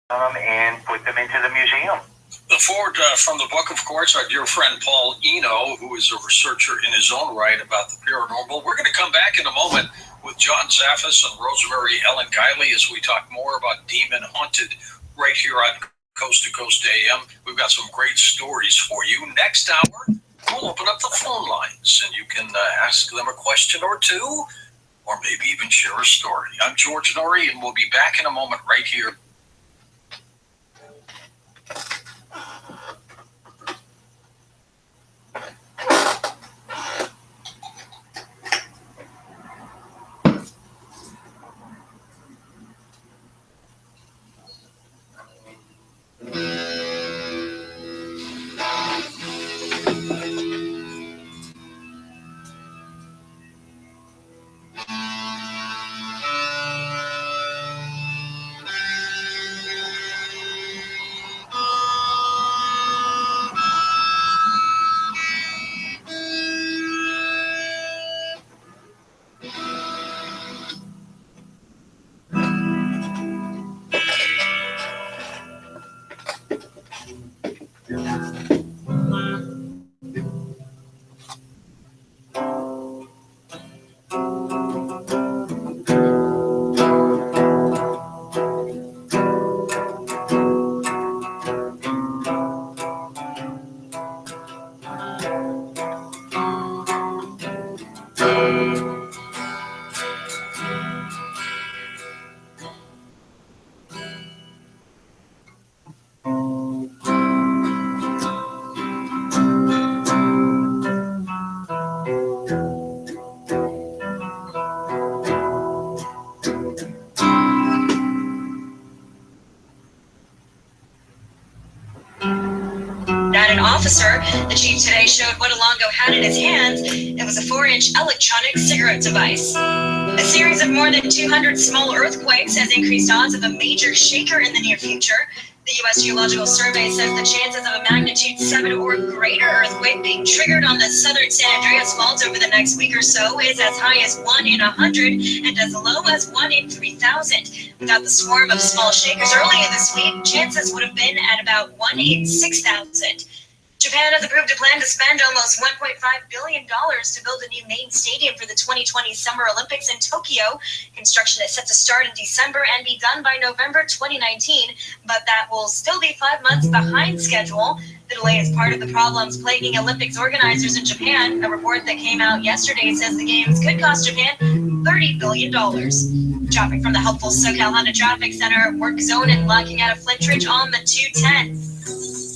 and put them into the museum. The forward from the book, of course, our dear friend Paul Eno, who is a researcher in his own right about the paranormal. We're going to come back in a moment with John Zaffis and Rosemary Ellen Guiley as we talk more about Demon Haunted right here on Coast to Coast AM. We've got some great stories for you. Next hour, we'll open up the phone lines and you can ask them a question or two, or maybe even share a story. I'm George Norrie, and we'll be back in a moment right here. Officer, the chief today showed what Alongo had in his hands. It was a 4-inch electronic cigarette device. A series of more than 200 small earthquakes has increased odds of a major shaker in the near future. The U.S. Geological Survey says the chances of a magnitude 7 or greater earthquake being triggered on the southern San Andreas Fault over the next week or so is as high as 1 in 100 and as low as 1 in 3,000. Without the swarm of small shakers earlier this week, chances would have been at about 1 in 6,000. Japan has approved a plan to spend almost $1.5 billion to build a new main stadium for the 2020 Summer Olympics in Tokyo. Construction is set to start in December and be done by November 2019, but that will still be 5 months behind schedule. The delay is part of the problems plaguing Olympics organizers in Japan. A report that came out yesterday says the games could cost Japan $30 billion. Traffic from the helpful SoCal Honda Traffic Center, work zone and blocking out of Flintridge on the 210.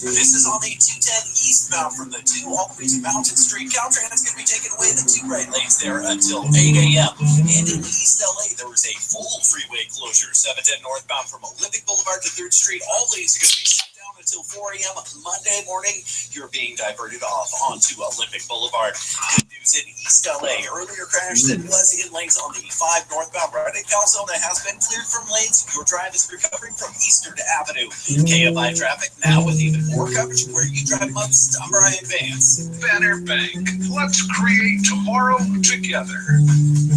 This is on the 210 eastbound from the 2 all the way to Mountain Street. Caltrans going to be taking away the 2 right lanes there until 8 a.m. And in East LA, there was a full freeway closure. 710 northbound from Olympic Boulevard to 3rd Street. All lanes are going to be shut down until 4 a.m. Monday morning. You're being diverted off onto Olympic Boulevard. Good news in East LA. Earlier crash that was in lanes on the 5 northbound right at Calzona has been cleared from lanes. Your drive is recovering from Eastern Avenue. KFI traffic now with even more coverage where you drive most. I'm Brian Vance. Banner Bank. Let's create tomorrow together.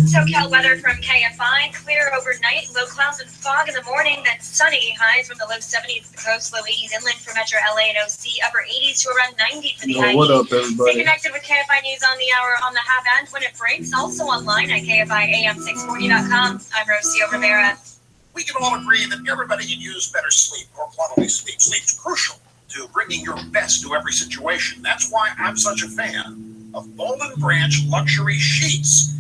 SoCal weather from KFI. Clear overnight. Low clouds and fog in the morning. Then sunny. Highs from the low 70s to the coast. Low 80s inland for Metro LA and OC. Upper 80s to around 90 for the high. What up, everybody? Stay connected with KFI News on the hour on the half end when it breaks. Also online at KFIAM640.com. I'm Rocio Rivera. We can all agree that everybody can use better sleep or quality sleep. Sleep's crucial to bringing your best to every situation. That's why I'm such a fan of Boll & Branch luxury sheets.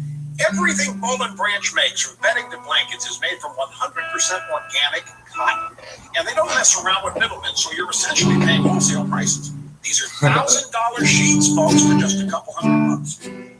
Everything Boll & Branch makes, from bedding to blankets, is made from 100% organic cotton. And they don't mess around with middlemen, so you're essentially paying wholesale prices. These are $1,000 sheets, folks, for just a couple $100.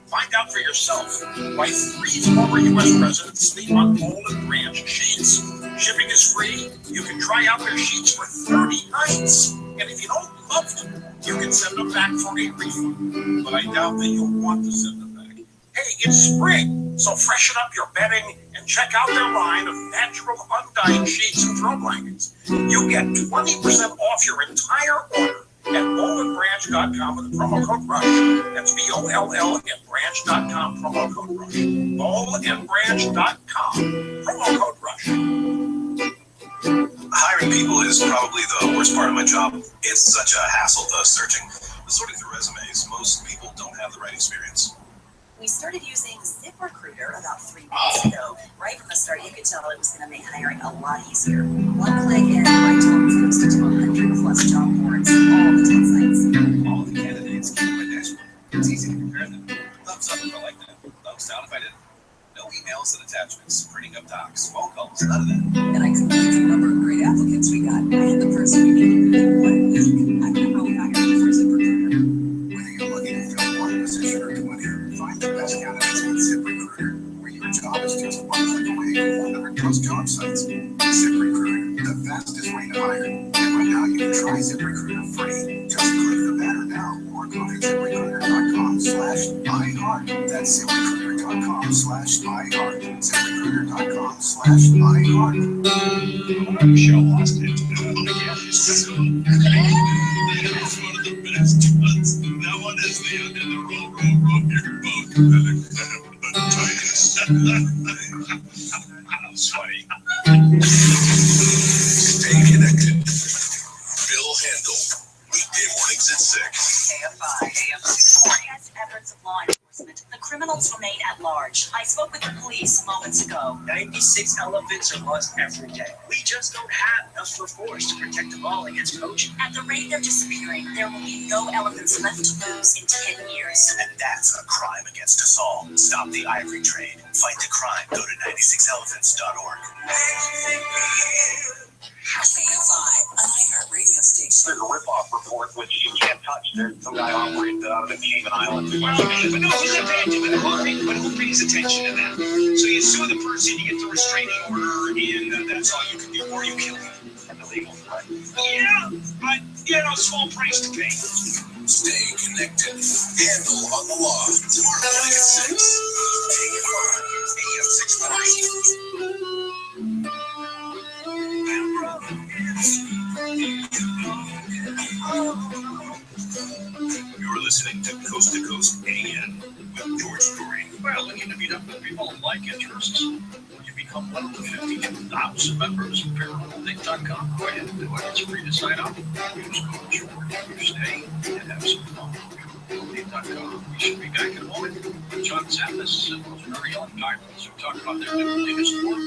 Find out for yourself why 3 former U.S. presidents sleep on Boll & Branch sheets. Shipping is free. You can try out their sheets for 30 nights. And if you don't love them, you can send them back for a refund. But I doubt that you'll want to send them back. Hey, it's spring, so freshen up your bedding and check out their line of natural undying sheets and throw blankets. You get 20% off your entire order at bollandbranch.com with the promo code RUSH. That's BOLL and branch.com, promo code RUSH. Bollandbranch.com, promo code RUSH. Hiring people is probably the worst part of my job. It's such a hassle, searching. Sorting through resumes, most people don't have the right experience. We started using ZipRecruiter about 3 months ago. Right from the start, you could tell it was going to make hiring a lot easier. One click and my job was posted to 100 plus job boards, all the top sites. All the candidates came to my dashboard. It's easy to compare them. Thumbs up if I like that. Thumbs down if I didn't. No emails and attachments, printing up docs, phone calls, none of that. And I completed the number of great applicants we got. I had the person we needed within 1 week. I could probably hire them for ZipRecruiter. Whether you're looking to fill one position or 20, find the best candidates with ZipRecruiter, where your job is just one click away from 100 plus job sites. ZipRecruiter, the fastest way to hire. And right now you can try ZipRecruiter free. Just click the banner now or go to ZipRecruiter.com/iHeart. That's ZipRecruiter.com/iHeart. ZipRecruiter.com/iHeart. Michelle lost it. It's one of the best ones. That one is the end of the roll your boat. That's funny. Stay connected. Bill Handel. Weekday mornings at 6. KFI AM 640. Efforts of law enforcement. The criminals remain at large. I spoke with the police moments ago. 96 elephants are lost every day. We just don't have enough force to protect them all against poaching. At the rate they're disappearing, there will be no elephants left to lose in 10 years. And that's a crime against us all. Stop the ivory trade. Fight the crime. Go to 96elephants.org. KFI, an iHeart radio station. There's a ripoff report which you can't touch. There's some guy operates out of the Cayman Islands. But no, but who pays attention to that? So you sue the person, you get the restraining order, and that's all you can do, or you kill him. That's illegal, right? Yeah, but small price to pay. Stay connected. Handle on the law. Tomorrow morning at 6. AM 640. You're listening to Coast AM with George Story. Well, when you meet up with people of like interests, you become one of the 52,000 members of ParanormalDate.com. Go ahead and do it. It's free to sign up. Use code George. Stay and have some fun. ParanormalDate.com. We should be back in a moment. John Zappis and Rosemary Ellen Guileys who talk about their new latest work.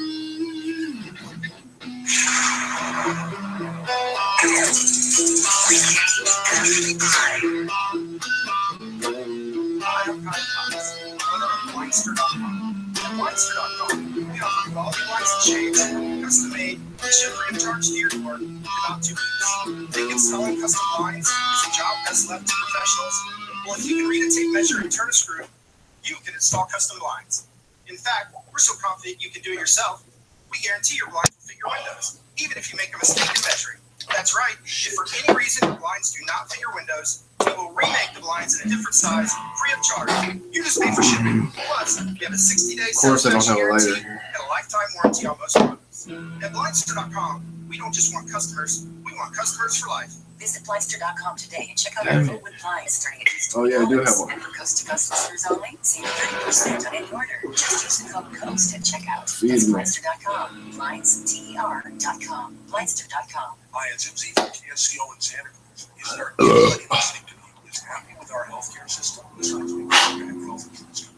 Blindster.com. We offer quality blinds and shades, custom made, ship free of charge to your door in about 2 weeks. Think installing custom blinds is a job best left to professionals? Well, if you can read a tape measure and turn a screw, you can install custom blinds. In fact, we're so confident you can do it yourself, we guarantee your blinds will fit your windows, even if you make a mistake in measuring. That's right. If for any reason your blinds do not fit your windows, we will remake the blinds in a different size, free of charge. You just pay for shipping. Plus, we have a 60-day satisfaction guarantee and a lifetime warranty on most products. At Blindster.com, we don't just want customers, we want customers for life. Visit Blindster.com today and check out our vote with blinds starting at least Oh, yeah, I do have $20. one. And for coast-to-coast listeners only, save 30% on any order. Just use the code COAST at checkout. That's Blindster.com. BlindsTR.com. Blindster.com. Hi, it's MZ from KSCO in Santa Cruz. Is there anybody listening to me who is happy with our healthcare system? Besides, we have health insurance companies.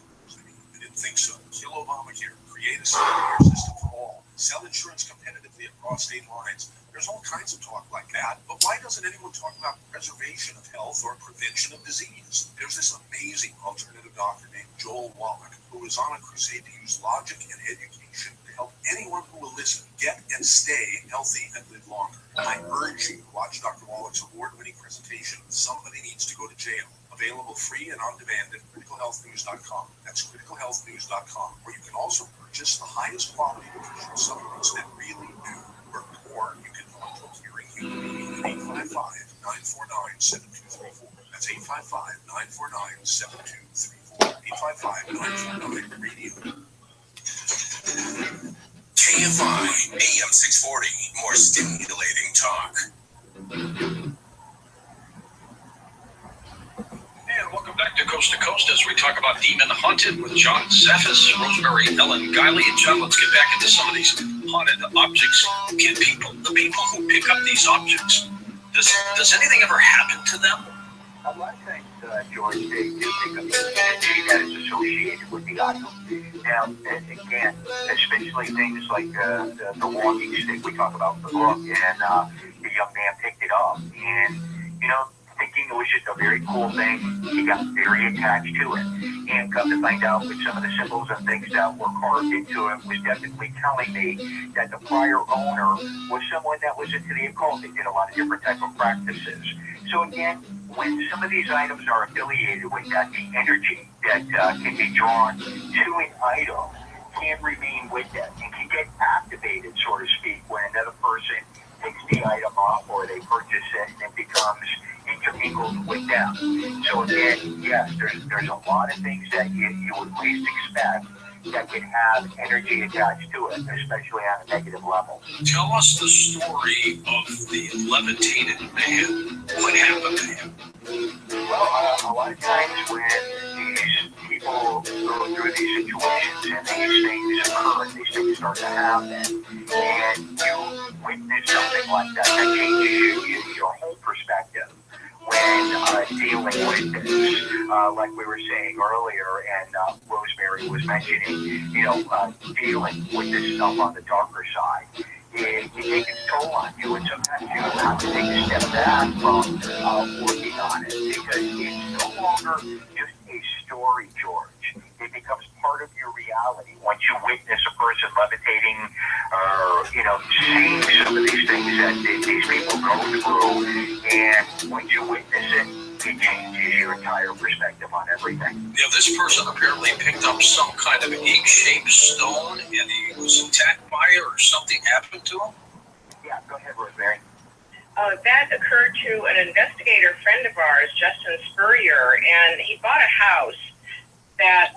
I didn't think so. Kill Obamacare. Create a single-payer system for all. Sell insurance competitively across state lines. There's all kinds of talk like that, but why doesn't anyone talk about preservation of health or prevention of disease? There's this amazing alternative doctor named Joel Wallach who is on a crusade to use logic and education to help anyone who will listen get and stay healthy and live longer. I urge you to watch Dr. Wallach's award-winning presentation, Somebody Needs to Go to Jail, available free and on demand at criticalhealthnews.com. That's criticalhealthnews.com, where you can also purchase the highest quality nutritional supplements that really do work. Or you can call Hearing Human at 855-949-7234. That's 855-949-7234. 855-949-radio. KFI AM 640. More stimulating talk. And welcome back to Coast as we talk about Demon Haunted with John Zaffis, Rosemary Ellen Guiley. And John, let's get back into some of these haunted objects, the people who pick up these objects, does anything ever happen to them? A lot of times, George, they do pick up the energy that is associated with the item. Now, again, especially things like the walking stick we talk about in the book, and the young man picked it up, and, thinking it was just a very cool thing, he got very attached to it. And come to find out with some of the symbols and things that were carved into it was definitely telling me that the prior owner was someone that was into the occult. They did a lot of different type of practices. So again, when some of these items are affiliated with that, the energy that can be drawn to an item can remain with it and can get activated, so to speak, when another person picks the item up or they purchase it and it becomes intermingled with them. So again, yes, there's a lot of things that you would least expect that can have energy attached to it, especially on a negative level. Tell us the story of the levitated man. What happened to him? Well, a lot of times when these people go through these situations and these things occur, these things start to happen, and you witness something like that, that changes your whole perspective when dealing with this. Like we were saying earlier, and Rosemary was mentioning, dealing with this stuff on the darker side. It takes its toll on you, and sometimes you have to take a step back from working on it, because it's no longer just a story, George. It becomes part of your reality once you witness a person levitating, or seeing some of these things that these people go through, and once you witness it, it changes your entire perspective on everything. Yeah, this person apparently picked up some kind of egg-shaped stone, and he was attacked by it, or something happened to him? Yeah, go ahead, Rosemary. That occurred to an investigator friend of ours, Justin Spurrier, and he bought a house that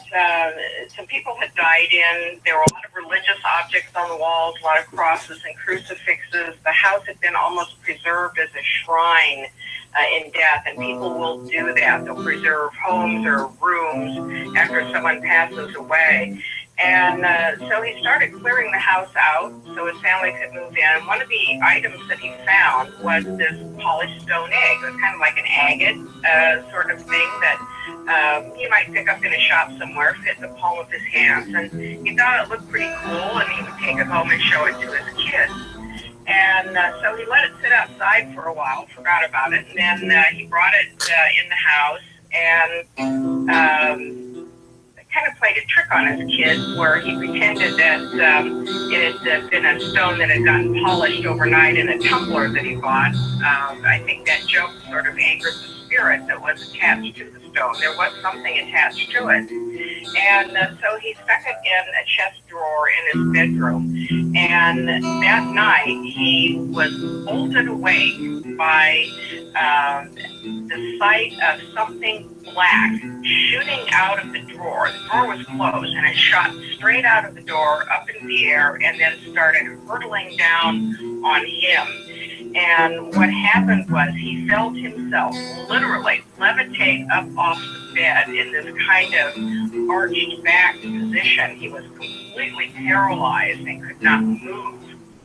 some people had died in. There were a lot of religious objects on the walls, a lot of crosses and crucifixes. The house had been almost preserved as a shrine in death, and people will do that. They'll preserve homes or rooms after someone passes away. And so he started clearing the house out so his family could move in. One of the items that he found was this polished stone egg. It was kind of like an agate sort of thing that you might pick up in a shop somewhere, fit in the palm of his hands. And he thought it looked pretty cool, and he would take it home and show it to his kids. And so he let it sit outside for a while, forgot about it, and then he brought it in the house and kind of played a trick on his kids, where he pretended that it had been a stone that had gotten polished overnight in a tumbler that he bought. I think that joke sort of angered the spirit that was attached to the stone. There was something attached to it. And so he stuck it in a chest drawer in his bedroom. And that night, he was bolted awake by the sight of something black shooting out of the drawer. The drawer was closed, and it shot straight out of the door, up in the air, and then started hurtling down on him. And what happened was he felt himself literally levitate up off the bed in this kind of arched back position. He was completely paralyzed and could not move.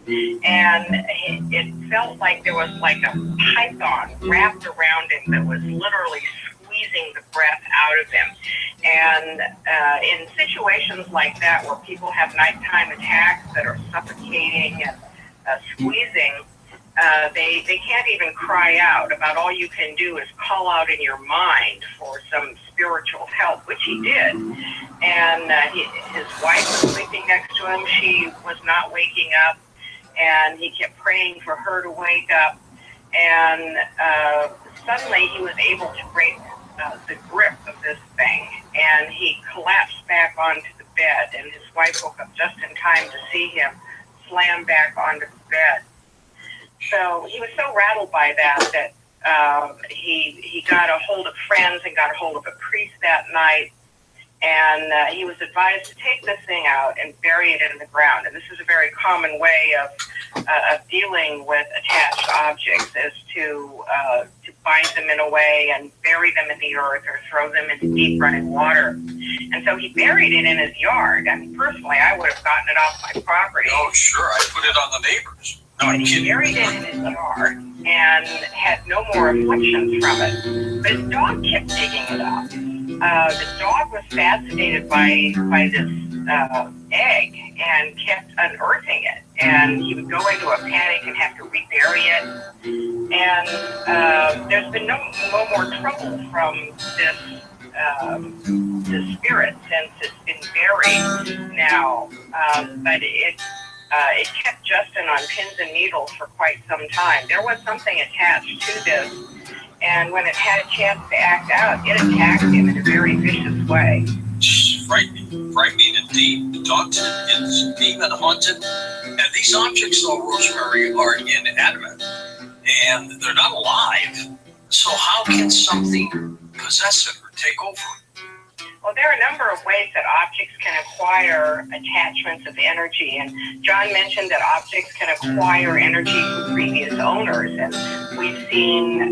And it felt like there was like a python wrapped around him that was literally squeezing the breath out of him. And in situations like that, where people have nighttime attacks that are suffocating and squeezing, they can't even cry out. About all you can do is call out in your mind for some spiritual help, which he did. And his wife was sleeping next to him. She was not waking up, and he kept praying for her to wake up. And suddenly he was able to break the grip of this thing, and he collapsed back onto the bed, and his wife woke up just in time to see him slam back onto the bed. So he was so rattled by that he got a hold of friends and got a hold of a priest that night, and he was advised to take this thing out and bury it in the ground. And this is a very common way of dealing with attached objects, is to bind them in a way and bury them in the earth or throw them into deep running water. And so he buried it in his yard. I mean, personally, I would have gotten it off my property. Oh, sure. I put it on the neighbors. No, I'm He kidding. buried it in his yard and had no more afflictions from it. But his dog kept digging it up. The dog was fascinated by this egg and kept unearthing it. And he would go into a panic and have to rebury it. And there's been no more trouble from this spirit since it's been buried now. But it kept Justin on pins and needles for quite some time. There was something attached to this, and when it had a chance to act out, it attacked him in a very vicious way. Frightening indeed. The dog is demon haunted. And these objects, though, Rosemary, are inanimate, and they're not alive. So how can something possess it or take over? Well, there are a number of ways that objects can acquire attachments of energy, and John mentioned that objects can acquire energy from previous owners, and we've seen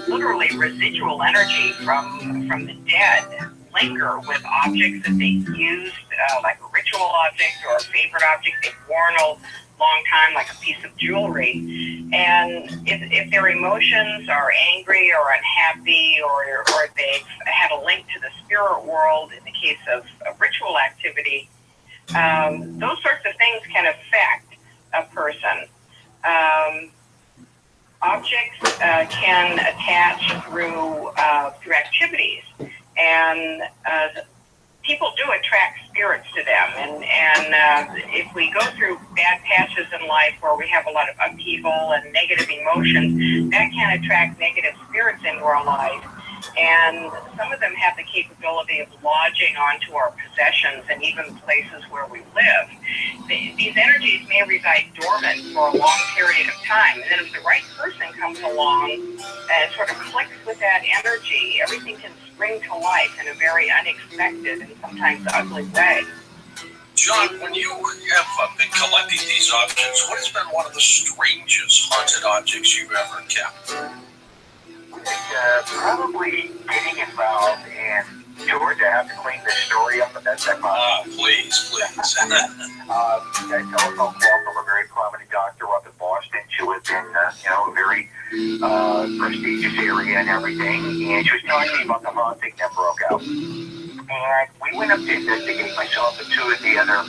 literally residual energy from the dead linger with objects that they used, like a ritual object or a favorite object they've worn a long time, like a piece of jewelry. And if their emotions are angry or unhappy, or they've had a link to the spirit world, in the case of ritual activity, those sorts of things can affect a person. Objects can attach through activities, and people do attract spirits to them, and if we go through bad patches in life where we have a lot of upheaval and negative emotions, that can attract negative spirits into our life, and some of them have the capability of lodging onto our possessions and even places where we live. These energies may reside dormant for a long period of time, and then if the right person comes along and sort of clicks with that energy, everything can spring to life in a very unexpected and sometimes ugly way. John, when you have been collecting these objects, what has been one of the strangest haunted objects you've ever kept? Probably getting involved in George. I have to clean this story up, but that's that possible. Please. A telephone call from a very prominent doctor up in Boston. She lived in a very prestigious area and everything, and she was telling me about the haunting that broke out. And we went up to investigate, myself and two of the other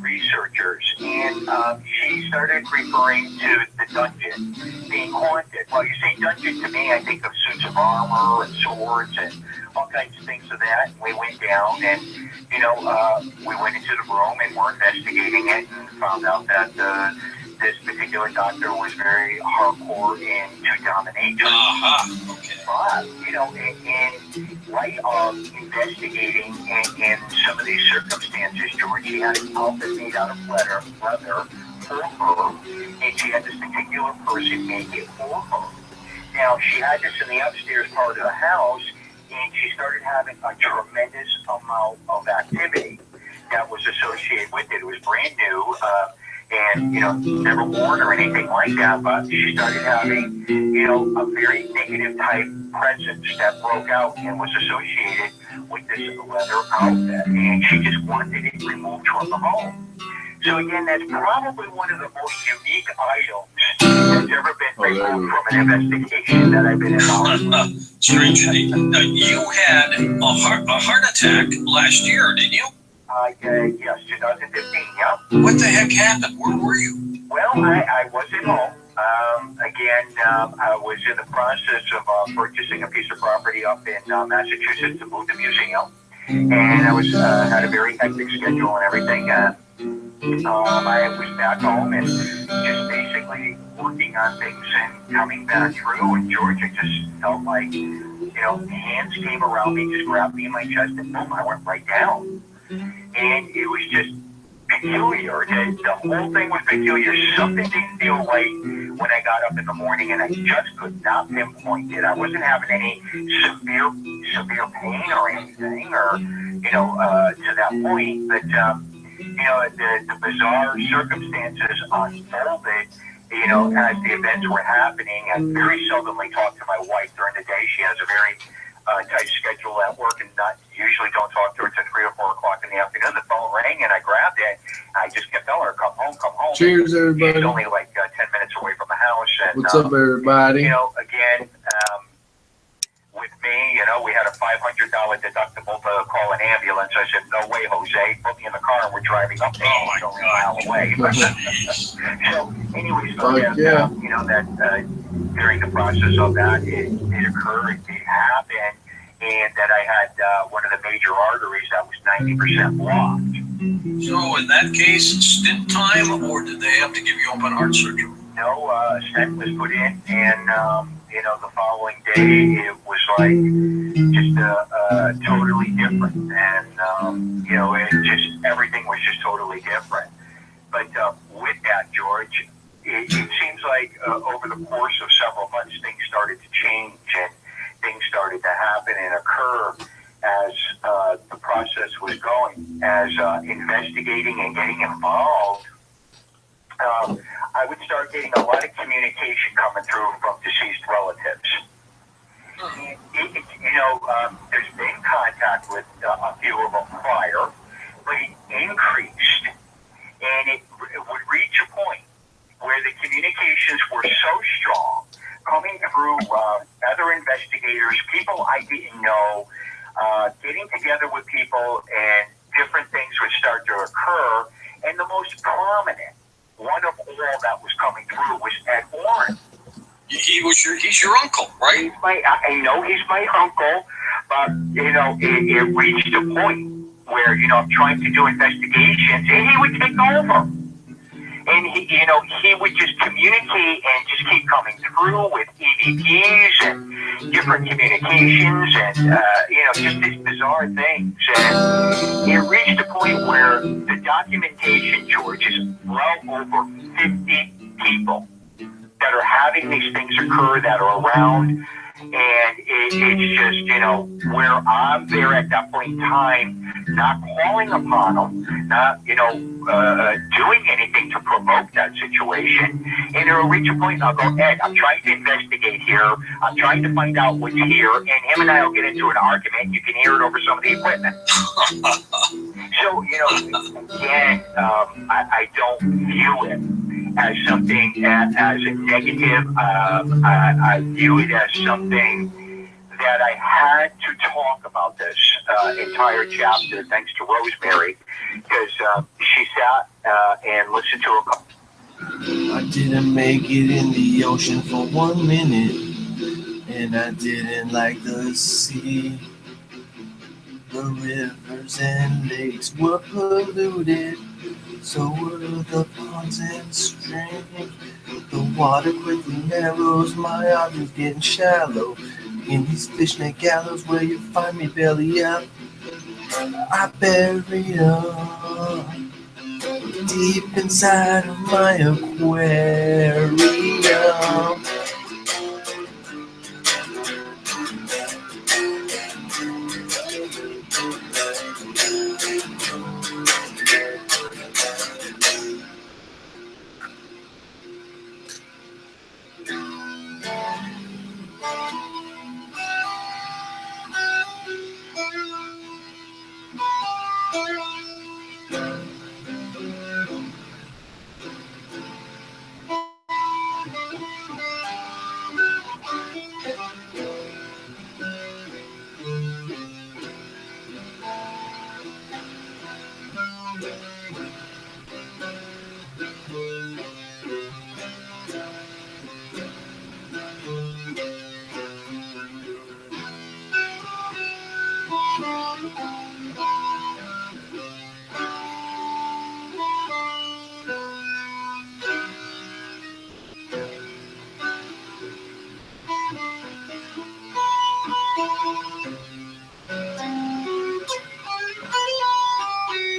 researchers, and she started referring to the dungeon being haunted. Well, you say dungeon, to me I think of suits of armor and swords and all kinds of things of that. We went down and we went into the room and we're investigating it and found out that this particular doctor was very hardcore into domination. Okay. But, in light of investigating in some of these circumstances, George, she had an outfit made out of leather for her, and she had this particular person make it for her. Now, she had this in the upstairs part of the house, and she started having a tremendous amount of activity that was associated with it. It was brand new, and never worn or anything like that, but she started having a very negative type presence that broke out and was associated with this leather outfit, and she just wanted it removed from the home. So again, that's probably one of the most unique items that's ever been removed from an investigation that I've been involved. Strange. You had a heart attack last year, didn't you? Yes, 2015, yeah. What the heck happened? Where were you? Well, I was at home. I was in the process of purchasing a piece of property up in Massachusetts to move the museum. And I was had a very hectic schedule and everything. I was back home and just basically working on things and coming back through. And Georgia just felt like, hands came around me, just grabbed me in my chest, and boom, I went right down. And it was just peculiar. The whole thing was peculiar. Something didn't feel right when I got up in the morning, and I just could not pinpoint it. I wasn't having any severe pain or anything, or to that point. But the bizarre circumstances unfolded you know, as the events were happening, I very seldomly talk to my wife during the day. She has a very tight schedule at work, and not usually don't talk to her till 3 or 4 o'clock in the afternoon. The phone rang, and I grabbed it. I just kept telling her, "Come home, come home." Cheers, everybody. She's only like 10 minutes away from the house. And, What's up, everybody? You know, again, with me, you know, we had a $500 deductible to call an ambulance. I said, "No way, Jose. Put me in the car, and we're driving up there. It's only a mile away." So, anyways, yeah. you know, that during the process of that, it occurred, it happened, and that I had one of the major arteries that was 90% blocked. So in that case, stint time, or did they have to give you open heart surgery? No, stent was put in, and you know, the following day it was like just totally different, and you know, it just everything was just totally different. But with that, George, it seems like over the course of several months, things started to change, and things started to happen and occur as the process was going, as investigating and getting involved. I would start getting a lot of communication coming through from deceased relatives. You know, there's been contact with a few of them prior, but it increased, and it would reach a point where the communications were so strong, coming through other investigators, people I didn't know, getting together with people, and different things would start to occur. And the most prominent one of all that was coming through was Ed Warren. He's your uncle, right? I know he's my uncle, but you know, it reached a point where, you know, I'm trying to do investigations, and he would take over. And he would just communicate and just keep coming through with EVPs and different communications, and you know, just these bizarre things. And it reached a point where the documentation, George, is well over 50 people that are having these things occur, that are around. And it's just, you know, where I'm there at that point in time, not calling upon them, not, you know, doing anything to provoke that situation. And it'll reach a point, and I'll go, "Ed, I'm trying to investigate here. I'm trying to find out what's here." And him and I will get into an argument, and you can hear it over some of the equipment. So, you know, again, I don't view it as something, as a negative. I view it as something that I had to talk about this entire chapter, thanks to Rosemary, because she sat and listened to a couple. I didn't make it in the ocean for 1 minute, and I didn't like the sea. The rivers and lakes were polluted, so were the ponds and streams. The water quickly narrows, my arms getting shallow. In these fishnet gallows where you find me belly up, I bury up deep inside of my aquarium.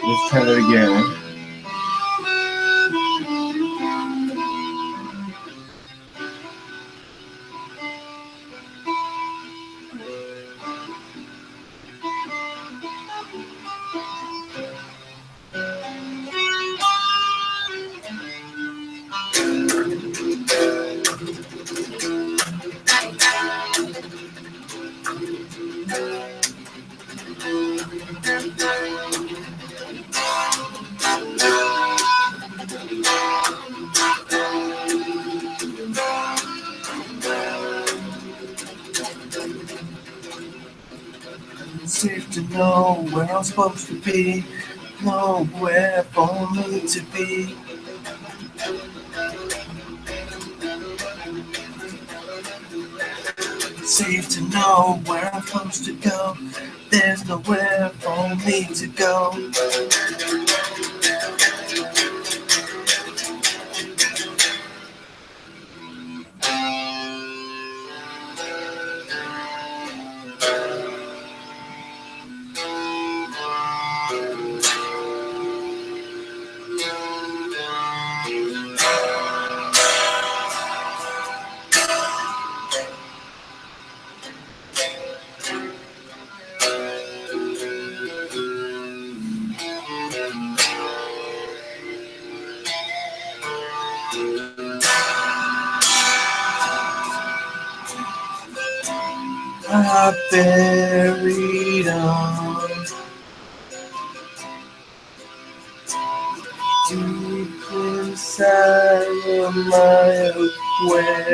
Let's try that again. safe to know where I'm supposed to be, nowhere for me to be. Safe to know where I'm supposed to go, there's nowhere for me to go. I buried on deep inside of my aquarium.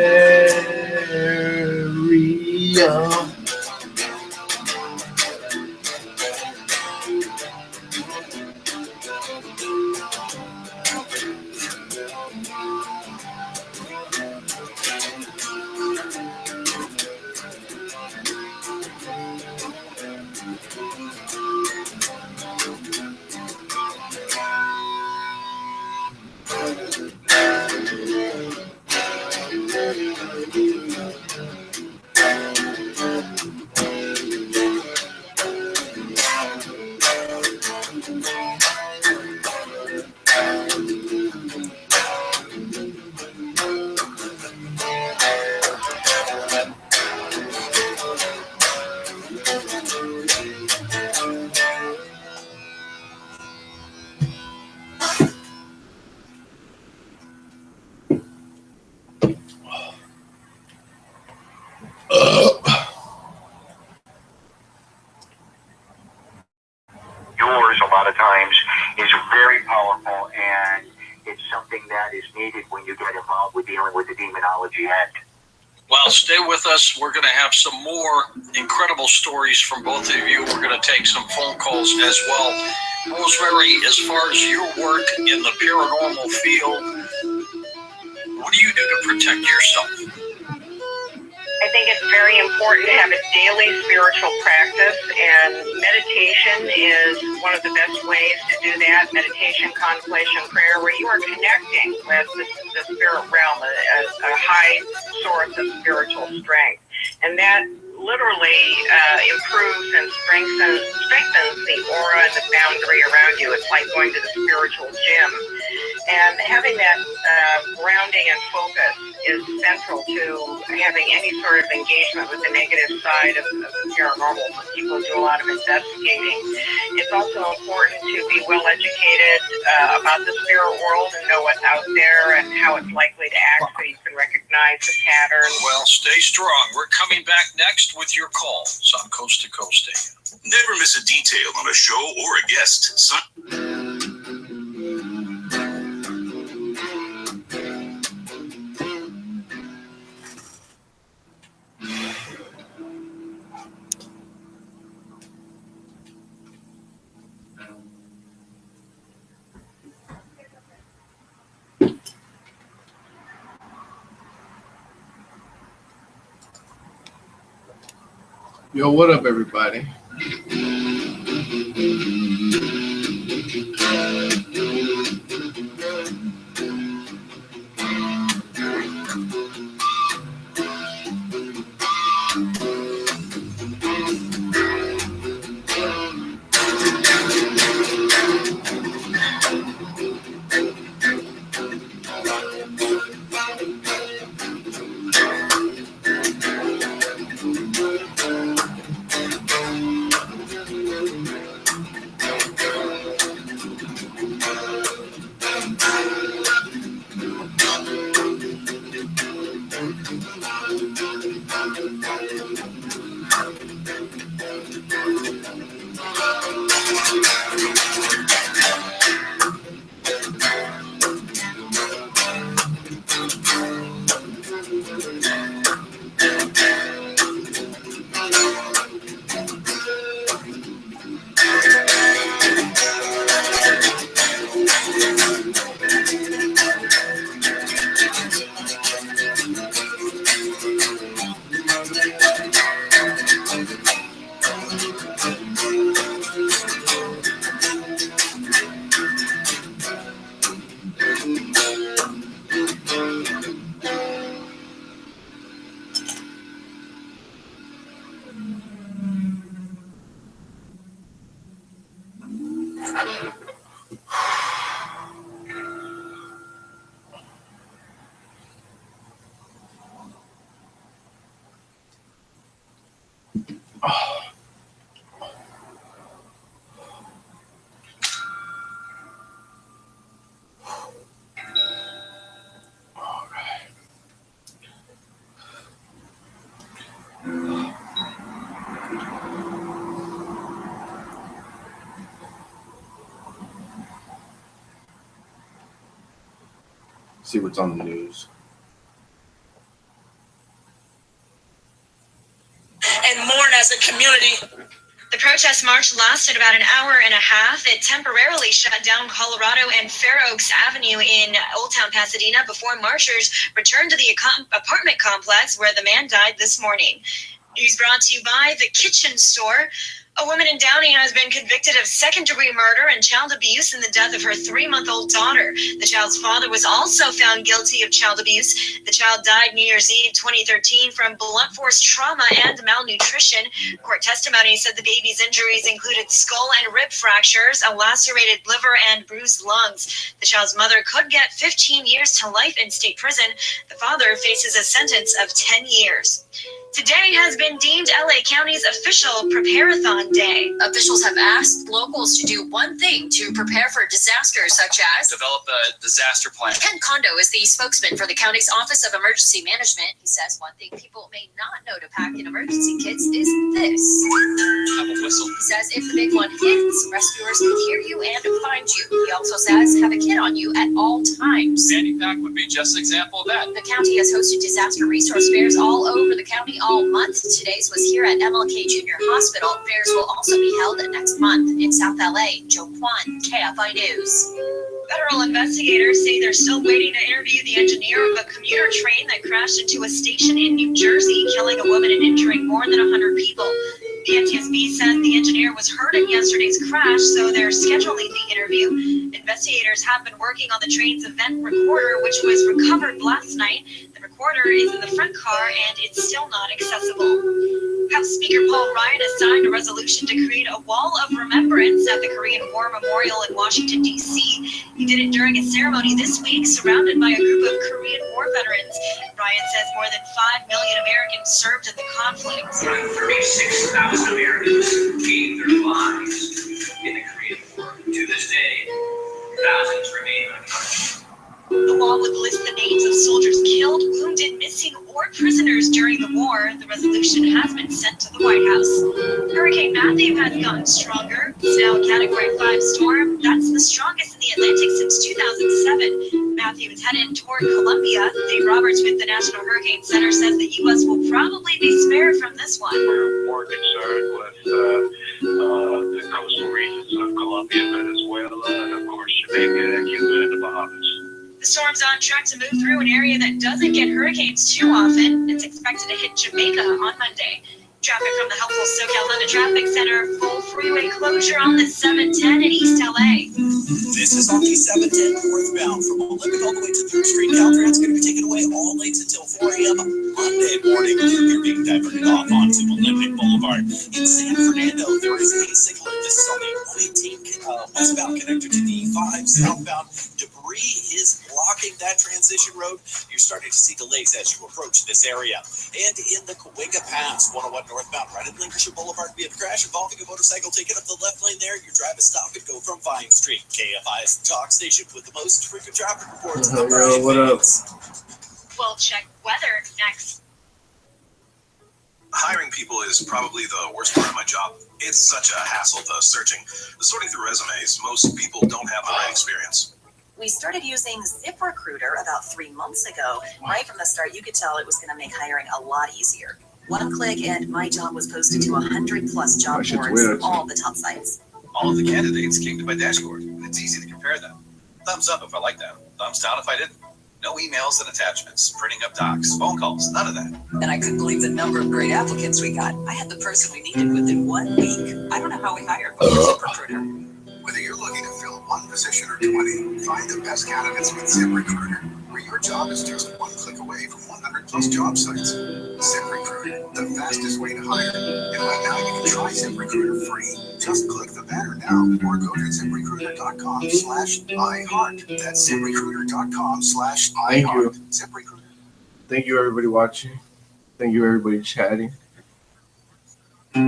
Yours, a lot of times, is very powerful, and it's something that is needed when you get involved with dealing with the demonology end. Well, stay with us. We're going to have some more incredible stories from both of you. We're going to take some phone calls as well. Rosemary, as far as your work in the paranormal field, what do you do to protect yourself? I think it's very important to have a daily spiritual practice, and meditation is one of the best ways to do that. Meditation, contemplation, prayer, where you are connecting with the spirit realm, a high source of spiritual strength. And that literally improves and strengthens the aura and the boundary around you. It's like going to the spiritual gym. And having that grounding and focus is central to having any sort of engagement with the negative side of the paranormal for people who do a lot of investigating. It's also important to be well educated about the spirit world and know what's out there and how it's likely to act so you can recognize the patterns. Well, stay strong. We're coming back next with your calls on Coast to Coast AM. Never miss a detail on a show or a guest. Yo, what up, everybody? See what's on the news. And mourn as a community. The protest march lasted about an hour and a half. It temporarily shut down Colorado and Fair Oaks Avenue in Old Town Pasadena before marchers returned to the apartment complex where the man died this morning. News brought to you by The Kitchen Store. A woman in Downey has been convicted of second-degree murder and child abuse in the death of her 3-month-old daughter. The child's father was also found guilty of child abuse. The child died New Year's Eve 2013 from blunt force trauma and malnutrition. Court testimony said the baby's injuries included skull and rib fractures, a lacerated liver, and bruised lungs. The child's mother could get 15 years to life in state prison. The father faces a sentence of 10 years. Today has been deemed LA County's official Prepare-a-thon Day. Officials have asked locals to do one thing to prepare for disasters such as develop a disaster plan. Ken Kondo is the spokesman for the county's Office of Emergency Management. He says one thing people may not know to pack in emergency kits is this. Have a whistle. He says if the big one hits, rescuers can hear you and find you. He also says have a kit on you at all times. Fanny pack would be just an example of that. The county has hosted disaster resource fairs all over the county all month. Today's was here at MLK Junior Hospital. Fairs will also be held next month in South LA. Joe Kwan, KFI News. Federal investigators say they're still waiting to interview the engineer of a commuter train that crashed into a station in New Jersey, killing a woman and injuring more than 100 people. The NTSB says the engineer was hurt in yesterday's crash, so they're scheduling the interview. Investigators have been working on the train's event recorder, which was recovered last night. The recorder is in the front car and it's still not accessible. House Speaker Paul Ryan has signed a resolution to create a wall of remembrance at the Korean War Memorial in Washington, D.C. He did it during a ceremony this week, surrounded by a group of Korean War veterans. Ryan says more than 5 million Americans served in the conflict. More than 36,000 Americans gave their lives in the Korean War. To this day, thousands remain unconscious. The wall would list the names of soldiers killed, wounded, missing, or prisoners during the war. The resolution has been sent to the White House. Hurricane Matthew has gotten stronger. It's now a Category 5 storm. That's the strongest in the Atlantic since 2007. Matthew is headed toward Colombia. Dave Roberts with the National Hurricane Center says the U.S. will probably be spared from this one. We're more concerned with the coastal regions of Colombia, Venezuela, and of course Jamaica, Cuba, and the Bahamas. The storm's on track to move through an area that doesn't get hurricanes too often. It's expected to hit Jamaica on Monday. Traffic from the helpful SoCal London Traffic Center. Full freeway closure on the 710 in East LA. This is on the 710 northbound from Olympic all the way to 3rd Street. Caltrans going to be taken away all lanes until 4 a.m. Monday morning. You're being diverted off onto Olympic Boulevard. In San Fernando, there is a signal. This is on the 118 westbound connector to the 5 southbound. Debris is blocking that transition road. You're starting to see delays as you approach this area. And in the Cahuenga Pass, 101 northbound, right at Lincolnshire Boulevard, we have a crash involving a motorcycle taking up the left lane there. Your drive is stop and go from Vine Street. KFI's talk station with the most frequent traffic reports. What up? We'll check weather next. Hiring people is probably the worst part of my job. It's such a hassle, the searching. The sorting through resumes, most people don't have the right experience. We started using ZipRecruiter about 3 months ago. Right from the start, you could tell it was going to make hiring a lot easier. One click and my job was posted to 100+ job boards, all the top sites. All of the candidates came to my dashboard, and it's easy to compare them. Thumbs up if I like them, thumbs down if I didn't. No emails and attachments, printing up docs, phone calls, none of that. And I couldn't believe the number of great applicants we got. I had the person we needed within 1 week. I don't know how we hired, but ZipRecruiter. Whether you're looking to fill one position or 20, find the best candidates with ZipRecruiter, where your job is just one click away from 100+ job sites. ZipRecruiter, the fastest way to hire. And right now you can try ZipRecruiter free. Just click the banner now or go to ZipRecruiter.com/iHeart. That's ZipRecruiter.com/iHeart. ZipRecruiter. Thank you, everybody watching. Thank you, everybody chatting. This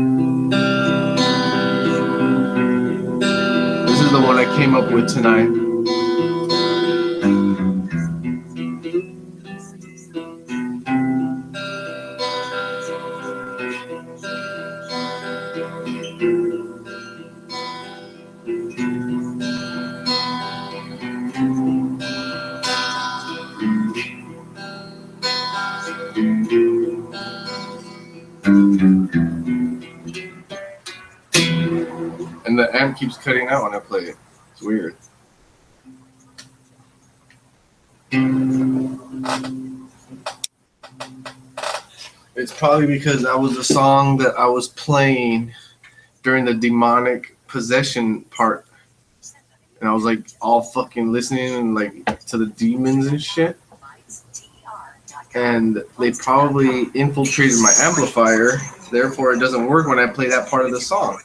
is the one I came up with tonight. And the amp keeps cutting out when I play it. It's weird. It's probably because that was the song that I was playing during the demonic possession part. And I was like all fucking listening and like to the demons and shit. And they probably infiltrated my amplifier. Therefore, it doesn't work when I play that part of the song.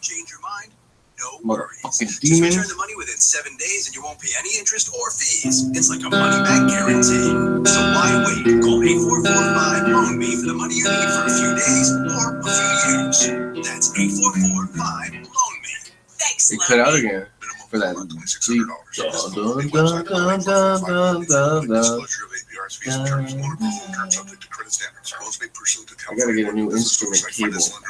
Motherfucking demons. Return the money within 7 days and you won't pay any interest or fees. It's like a money back guarantee. So why wait? Call 8445-LOAN-ME for the money you need for a few days or a few years. That's 8445-LOAN-ME. Thanks, It cut out again for that. Disclosure of APRs, fees, and charges, motor vehicle terms subject to credit standards. Loans made pursuant to I gotta get a new instrument cable. The one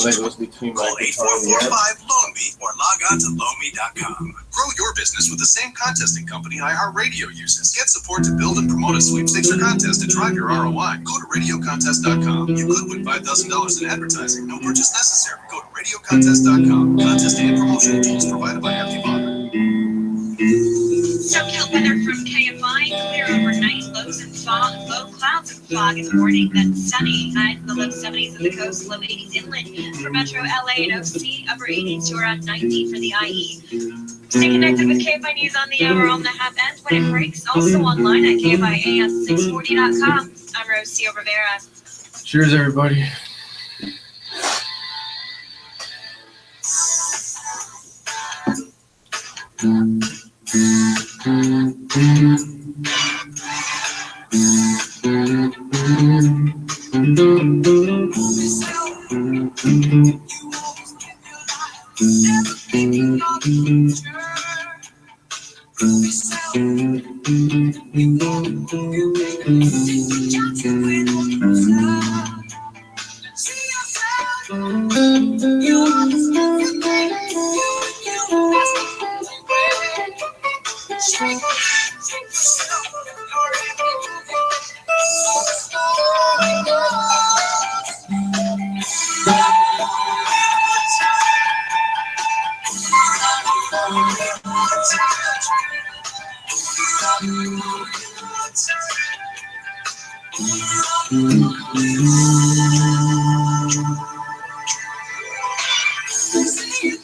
that goes between my Call guitar and the amp. 8445-LOAN-ME or log on to loanme.com. Grow your business with the same contesting company iHeartRadio uses. Get support to build and promote a sweepstakes or contest to drive your ROI. Go to radiocontest.com. You could win $5,000 in advertising. No purchase necessary. Go to radiocontest.com. Contesting and promotion tools provided by Hefty Bonder. SoCal weather from KFI, clear overnight, lows and fog, low clouds and fog in the morning, then sunny, highs in the low 70s on the coast, low 80s inland. For Metro LA and OC, upper 80s to around 90 for the IE. Stay connected with KFI News on the hour on the half end when it breaks. Also online at KFIAS640.com. I'm Rocio Rivera. Cheers, everybody.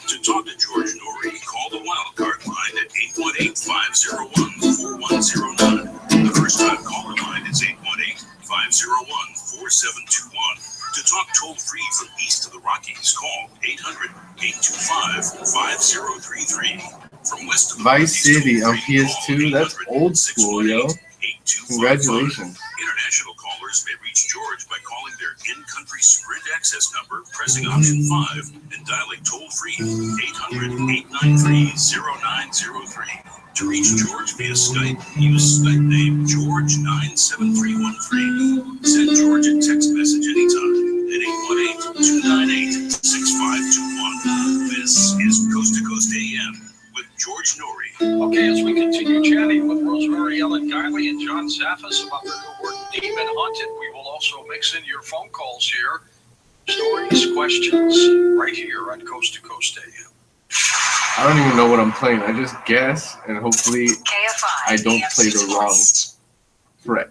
To talk to George Norrie, call the Wildcard line at 818-501-4109. The first time caller line is 818-501-4721. To talk toll-free from east of the Rockies, call 800-825-5033. From west of the Vice Rockies, City on toll-free, PS2. That's old school, yo. Congratulations. International callers may reach George by calling their in-country Sprint access number, pressing option 5, and dialing toll-free 800-893-0903. To reach George via Skype, use Skype name George97313. Send George a text message anytime at 818-298-6521. This is Coast to Coast AM with George Norrie. Okay, as we continue chatting with Rosemary Ellen Guiley and John Zaffis about their new work, Demon Haunted, we will also mix in your phone calls here. Stories, questions, right here on Coast to Coast AM. I don't even know what I'm playing. I just guess, and hopefully I don't play the wrong fret.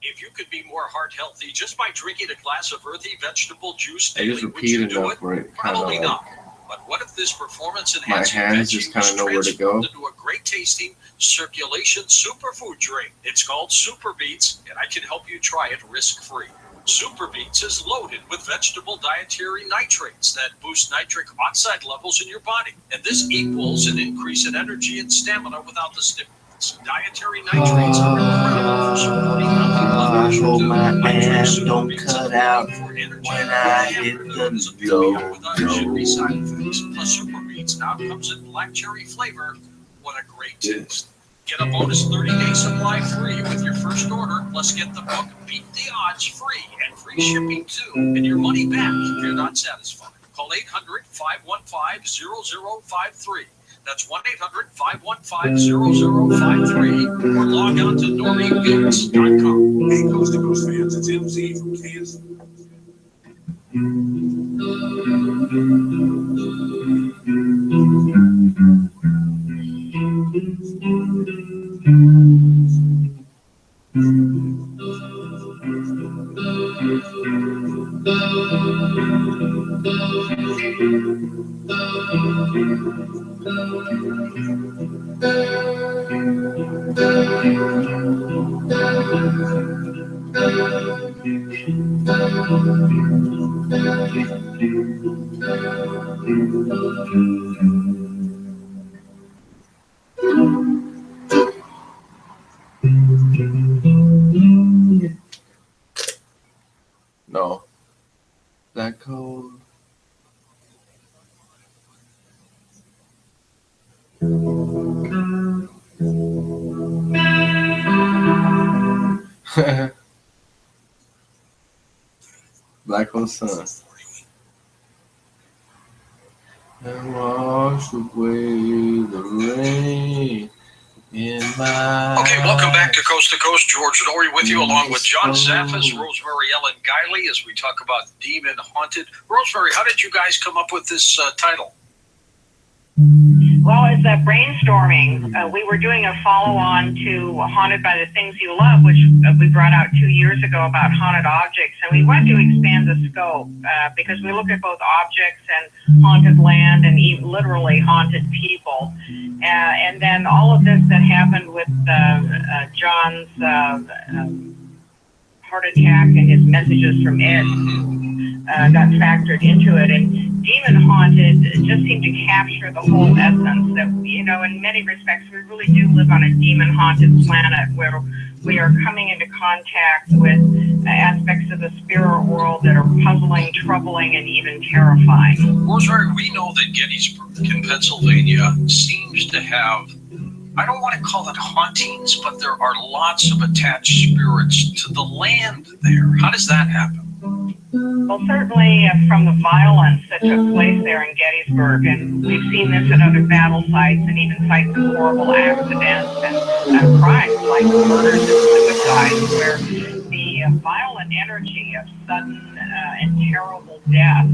If you could be more heart healthy just by drinking a glass of earthy vegetable juice I daily, just would you repeat do enough it? for it. Kind of Probably like not. But what if this performance my enhancing hands veggie just kind was of know where to go. transformed into a great tasting circulation superfood drink? It's called Super Beets, and I can help you try it risk-free. Super Beets is loaded with vegetable dietary nitrates that boost nitric oxide levels in your body. And this equals an increase in energy and stamina without the stimulants. Dietary nitrates are incredible for supporting healthy blood control my amp, don't cut out when I hit the low. Should be side effects. Plus Super Beats now comes in black cherry flavor. What a great taste. Get a bonus 30-day supply free with your first order. Plus get the book Beat the Odds free and free shipping too. And your money back if you're not satisfied. Call 800-515-0053. That's 1-800-515-0053 or log on to NoriBigs.com. Hey, Coast to Coast fans, it's MZ from Kansas. No. That code. Black Hole Sun. And wash away the rain in my. Okay, welcome back to Coast. George Nori with you, along with John Zaffis, Rosemary Ellen Guiley, as we talk about Demon Haunted. Rosemary, how did you guys come up with this title? Well, it's brainstorming. We were doing a follow-on to Haunted by the Things You Love, which we brought out 2 years ago about haunted objects. And we wanted to expand the scope because we look at both objects and haunted land and literally haunted people. And then all of this that happened with John's heart attack and his messages from Ed got factored into it. And Demon Haunted just seemed to capture the whole essence that, you know, in many respects, we really do live on a demon haunted planet where we are coming into contact with aspects of the spirit world that are puzzling, troubling, and even terrifying. Rosemary, we know that Gettysburg in Pennsylvania seems to have, I don't want to call it hauntings, but there are lots of attached spirits to the land there. How does that happen? Well, certainly from the violence that took place there in Gettysburg, and we've seen this at other battle sites and even sites of horrible accidents and crimes like murders and suicides, where the violent energy of sudden and terrible death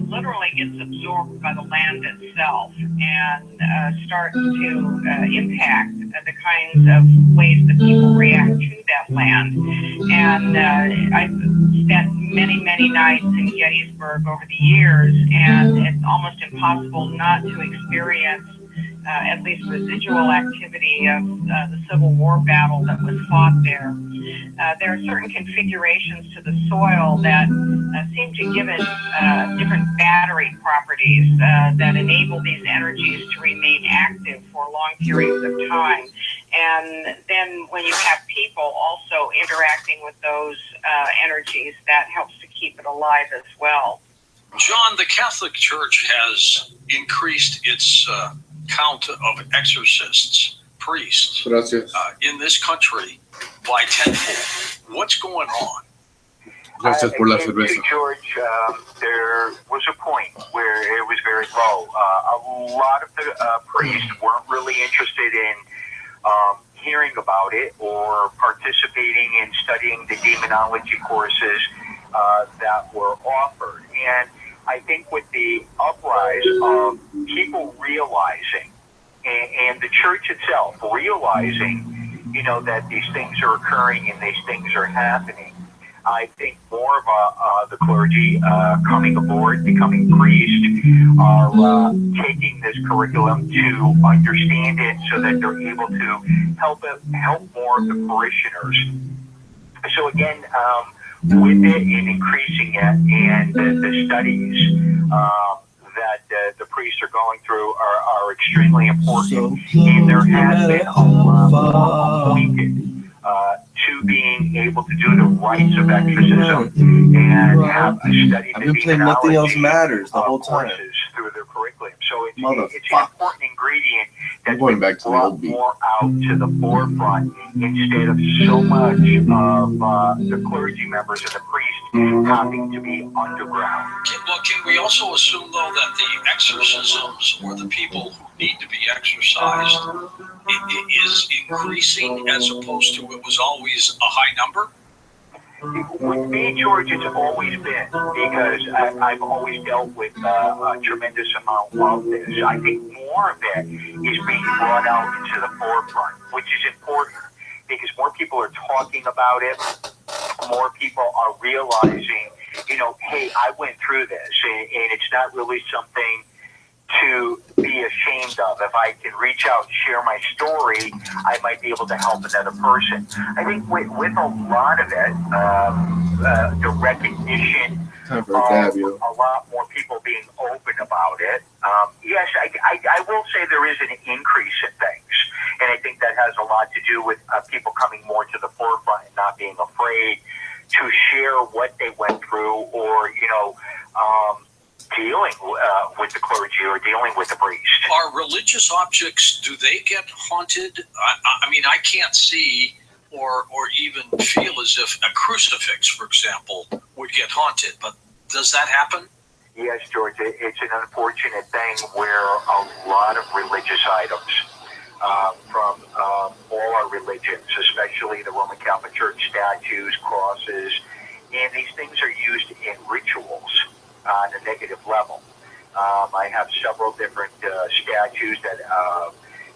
literally gets absorbed by the land itself and starts to impact the kinds of ways that people react to that land. And I've spent many nights in Gettysburg over the years, and it's almost impossible not to experience at least residual activity of the Civil War battle that was fought there. There are certain configurations to the soil that seem to give it different battery properties that enable these energies to remain active for long periods of time. And then when you have people also interacting with those energies, that helps to keep it alive as well. John, the Catholic Church has increased its count of exorcists, priests, in this country by tenfold. What's going on? Gracias por la cerveza. George, there was a point where it was very low. A lot of the priests weren't really interested in hearing about it or participating in studying the demonology courses that were offered. And I think with the uprise of people realizing, and the church itself realizing, you know, that these things are occurring and these things are happening, I think more of the clergy coming aboard, becoming priests, are taking this curriculum to understand it so that they're able to help more of the parishioners. So again, with it and increasing it, and the studies that the priests are going through are extremely important, and there has been a lot of tweaking to being able to do the rites of exorcism and have a study I've been playing Nothing Else Matters the whole time. courses through their curriculum. So it's an Motherfucker. important ingredient I'm that's going been back to the brought old beat. more out to the forefront instead of so much of the clergy members and the priests having to be underground. Well, can we also assume, though, that the exorcisms or the people who need to be exorcised is increasing as opposed to it was always a high number? With me, George, it's always been because I've always dealt with a tremendous amount of this. I think more of it is being brought out into the forefront, which is important because more people are talking about it. More people are realizing, hey, I went through this, and it's not really something to be ashamed of. If I can reach out and share my story, I might be able to help another person. I think with a lot of it, the recognition of a lot more people being open about it. Yes, I will say there is an increase in things, and I think that has a lot to do with people coming more to the forefront and not being afraid to share what they went through, or dealing with the clergy or dealing with the priest. Are religious objects, do they get haunted? I mean, I can't see or even feel as if a crucifix, for example, would get haunted, but does that happen? Yes, George, it's an unfortunate thing where a lot of religious items from all our religions, especially the Roman Catholic Church, statues, crosses, and these things are used in rituals on a negative level. I have several different statues that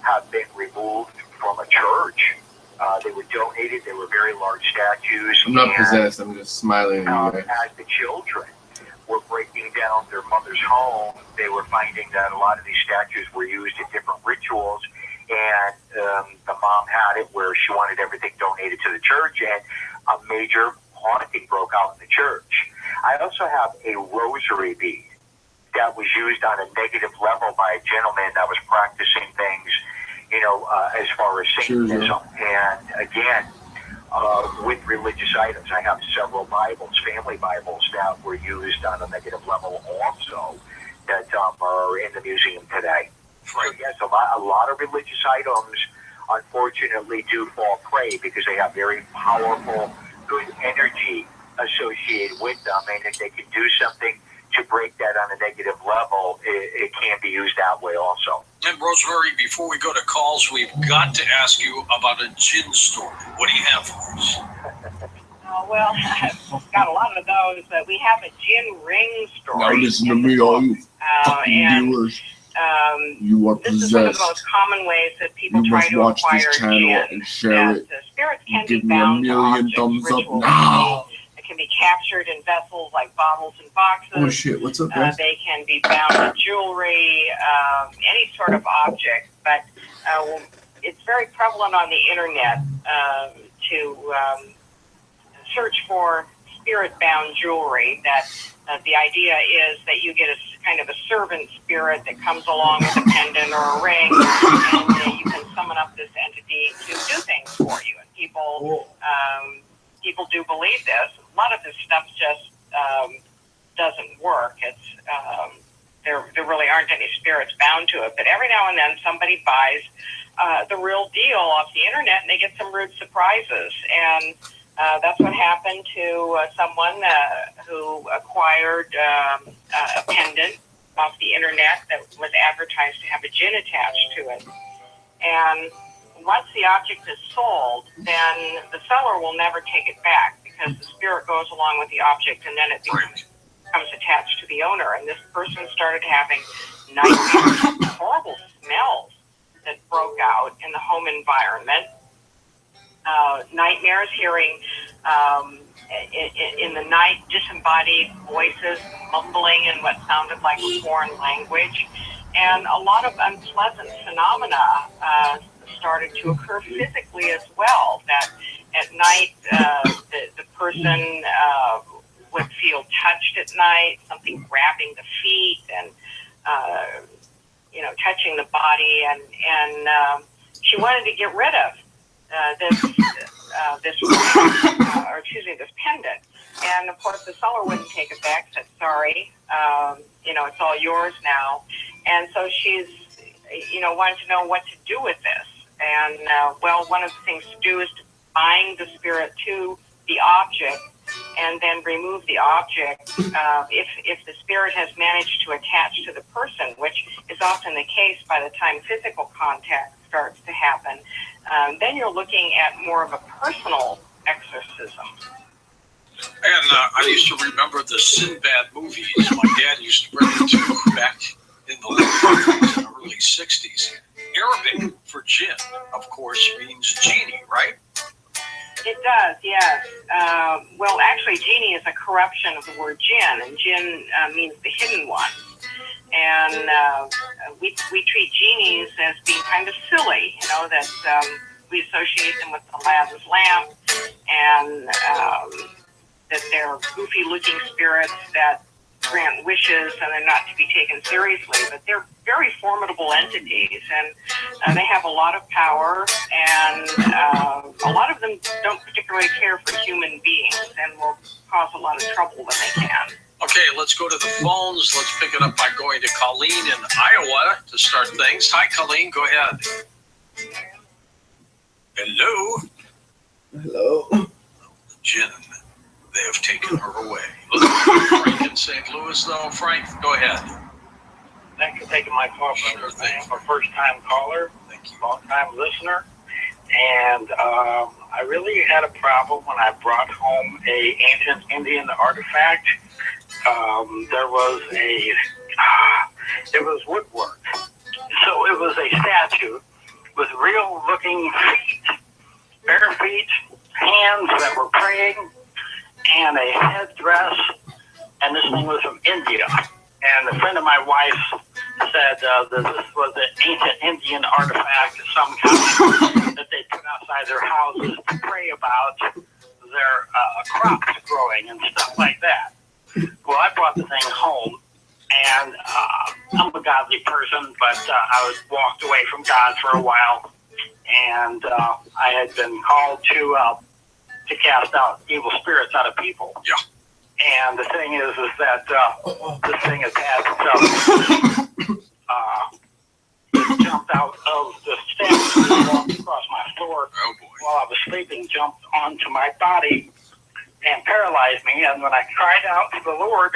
have been removed from a church. They were donated. They were very large statues. I'm not possessed. I'm just smiling at you guys. As the children were breaking down their mother's home, they were finding that a lot of these statues were used in different rituals, and the mom had it where she wanted everything donated to the church, and a major haunting broke out in the church. I also have a rosary bead that was used on a negative level by a gentleman that was practicing things, as far as Satanism. And again, with religious items, I have several Bibles, family Bibles, that were used on a negative level also that are in the museum today. Right. So yes, a lot of religious items, unfortunately, do fall prey because they have very powerful, good energy associated with them, and if they can do something to break that on a negative level, it can be used that way also. And Rosemary, before we go to calls, we've got to ask you about a gin story. What do you have for us? Well, I've got a lot of those, but we have a gin ring story. Now listen to me, all you fucking viewers. You are this possessed. is one of the most common ways that people You try must to watch acquire this channel gin. and share it. The spirits can Give be me a bound to million objects, thumbs up rituals, now. It can be captured in vessels like bottles and boxes. Oh shit, what's up, guys? They can be bound to jewelry, any sort of object, but it's very prevalent on the internet to search for spirit-bound jewelry. That the idea is that you get a kind of a servant spirit that comes along with a pendant or a ring, and you can summon up this entity to do things for you. And people do believe this. A lot of this stuff just doesn't work. It's there really aren't any spirits bound to it. But every now and then somebody buys the real deal off the internet, and they get some rude surprises. And that's what happened to someone who acquired a pendant off the internet that was advertised to have a gin attached to it. And once the object is sold, then the seller will never take it back because the spirit goes along with the object, and then it becomes attached to the owner. And this person started having nightmares, horrible smells that broke out in the home environment. Nightmares, hearing in the night disembodied voices mumbling in what sounded like a foreign language, and a lot of unpleasant phenomena started to occur physically as well. That at night the person would feel touched at night, something grabbing the feet and touching the body, and she wanted to get rid of this this this pendant. And of course, the seller wouldn't take it back. Said sorry, it's all yours now. And so she's, wanted to know what to do with this. And one of the things to do is to bind the spirit to the object and then remove the object. If the spirit has managed to attach to the person, which is often the case by the time physical contact starts to happen, then you're looking at more of a personal exorcism. And I used to remember the Sinbad movies. My dad used to bring them to back in the late 50s and early 60s. Arabic for jinn, of course, means genie, right? It does, yes. Actually, genie is a corruption of the word jinn, and jinn means the hidden one. And we treat genies as being kind of silly, that we associate them with Aladdin's lamp, and that they're goofy-looking spirits that grant wishes, and they're not to be taken seriously. But they're very formidable entities, and they have a lot of power, and a lot of them don't particularly care for human beings and will cause a lot of trouble when they can. Okay, let's go to the phones. Let's pick it up by going to Colleen in Iowa to start things. Hi, Colleen. Go ahead. Hello. Hello. The jinn. They have taken her away. Let's go to Frank in St. Louis, though. Frank, go ahead. Thanks for taking my call, brother. I'm a first-time caller. Thank you. Long-time listener. And I really had a problem when I brought home a ancient Indian artifact. It was woodwork. So it was a statue with real-looking feet, bare feet, hands that were praying, and a headdress, and this thing was from India. And a friend of my wife's said that this was an ancient Indian artifact of some kind that they put outside their houses to pray about their crops growing and stuff like that. Well, I brought the thing home, and I'm a godly person, but I was walked away from God for a while, and I had been called to cast out evil spirits out of people. Yeah. And the thing is that this thing has had itself jumped out of the steps and walked across my floor while I was sleeping, jumped onto my body and paralyzed me. And when I cried out to the Lord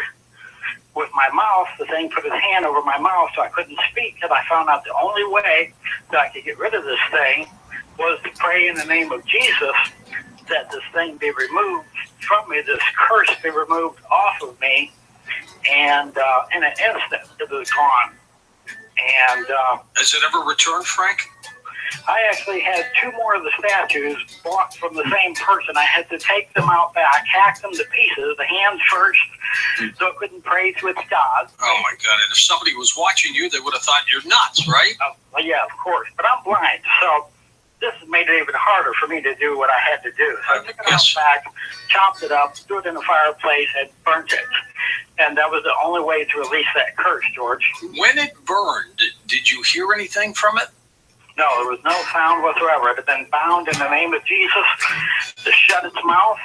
with my mouth, the thing put his hand over my mouth so I couldn't speak. And I found out the only way that I could get rid of this thing was to pray in the name of Jesus that this thing be removed from me, this curse be removed off of me, and in an instant it was gone. And has it ever returned, Frank? I actually had two more of the statues bought from the same person. I had to take them out back, hack them to pieces, the hands first, so it couldn't pray to its God. Oh my God! And if somebody was watching you, they would have thought you're nuts, right? Well, yeah, of course. But I'm blind, so this made it even harder for me to do what I had to do. So I took it out back, chopped it up, threw it in the fireplace, and burnt it. And that was the only way to release that curse, George. When it burned, did you hear anything from it? No, there was no sound whatsoever. It had been bound in the name of Jesus to shut its mouth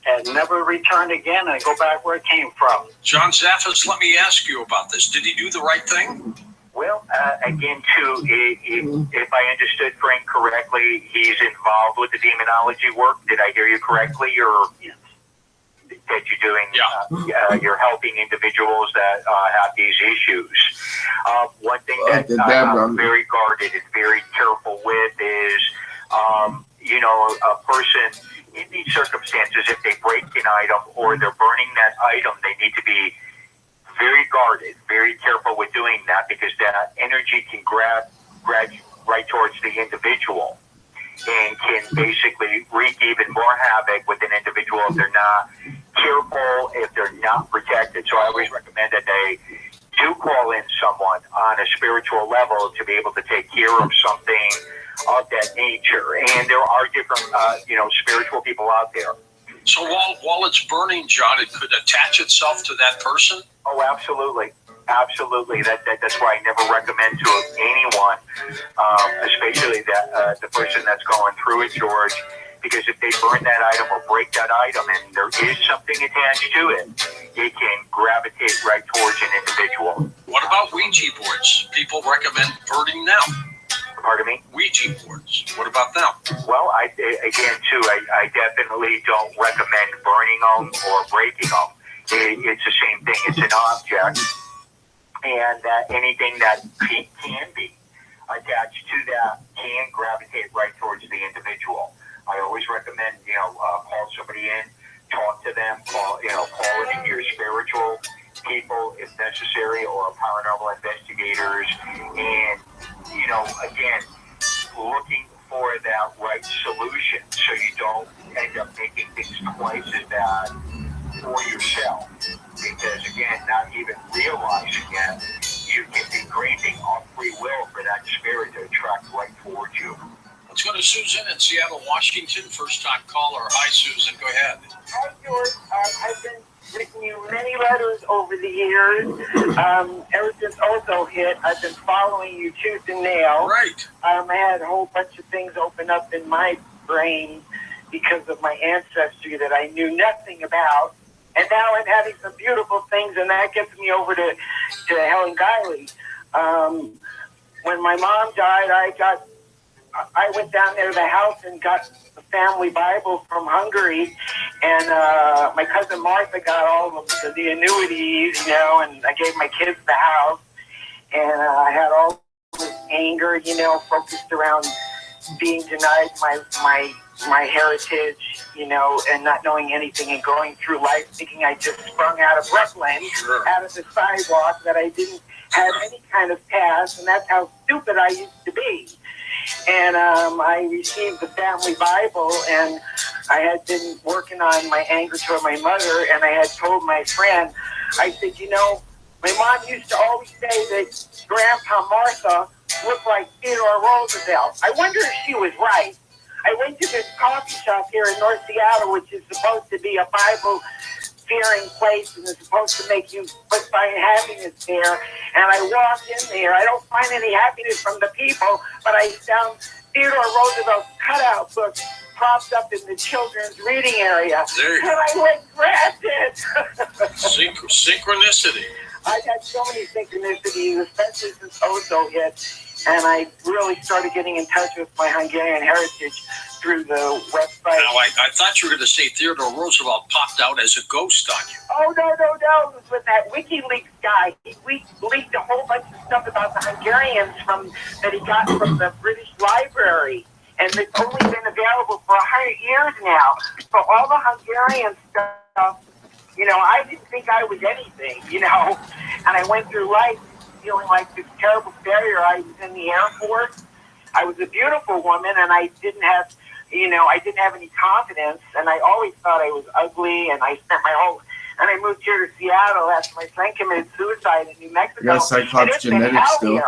and never return again and go back where it came from. John Zaffis, let me ask you about this. Did he do the right thing? Well, again, too, if I understood Frank correctly, he's involved with the demonology work. Did I hear you correctly? Or yes. That you're doing, you're helping individuals that have these issues. One thing that I'm very guarded and very careful with is, a person in these circumstances, if they break an item or they're burning that item, they need to be very guarded, very careful with doing that, because that energy can grab right towards the individual and can basically wreak even more havoc with an individual if they're not careful, if they're not protected. So I always recommend that they do call in someone on a spiritual level to be able to take care of something of that nature. And there are different, spiritual people out there. So while it's burning, John, it could attach itself to that person? Oh, absolutely. Absolutely. That's why I never recommend to anyone, especially the person that's going through it, George, because if they burn that item or break that item and there is something attached to it, it can gravitate right towards an individual. What about Ouija boards? People recommend burning them. Pardon me? Ouija boards. What about them? Well, I definitely don't recommend burning them or breaking them. It's the same thing. It's an object, and anything that can be attached to that can gravitate right towards the individual. I always recommend, call somebody in, talk to them, call in your spiritual people if necessary, or paranormal investigators, and again, looking for that right solution so you don't end up making things twice as bad for yourself. Because again, not even realizing it, you can be granting off free will for that spirit to attract right towards you. Let's go to Susan in Seattle, Washington. First time caller. Hi, Susan. Go ahead. Hi, George. I've been written you many letters over the years. Ever since Ozo hit, I've been following you tooth and nail. Right. I had a whole bunch of things open up in my brain because of my ancestry that I knew nothing about. And now I'm having some beautiful things, and that gets me over to Helen Guiley. When my mom died, I went down there to the house and got the family Bible from Hungary, and my cousin Martha got all of the annuities, and I gave my kids the house, and I had all this anger, focused around being denied my heritage, and not knowing anything and going through life thinking I just sprung out of Brooklyn, out of the sidewalk, that I didn't have any kind of past, and that's how stupid I used to be. And I received the family Bible, and I had been working on my anger toward my mother, and I had told my friend, I said, my mom used to always say that Grandpa Martha looked like Theodore Roosevelt. I wonder if she was right. I went to this coffee shop here in North Seattle, which is supposed to be a Bible-fearing place and is supposed to make you find happiness there. And I walked in there. I don't find any happiness from the people, but I found Theodore Roosevelt's cutout book propped up in the children's reading area. And I regret it. Synchronicity. I've had so many synchronicities, especially since Ozo hit. And I really started getting in touch with my Hungarian heritage through the website. Now, I thought you were going to say Theodore Roosevelt popped out as a ghost on you. Oh, no. It was with that WikiLeaks guy. He leaked a whole bunch of stuff about the Hungarians that he got from the British Library. And it's only been available for 100 years now. So all the Hungarian stuff, I didn't think I was anything, And I went through life feeling like this terrible failure. I was in the Air Force. I was a beautiful woman, and I didn't have any confidence, and I always thought I was ugly, and I spent and I moved here to Seattle after my friend committed suicide in New Mexico. Yeah, Cyclops genetics still.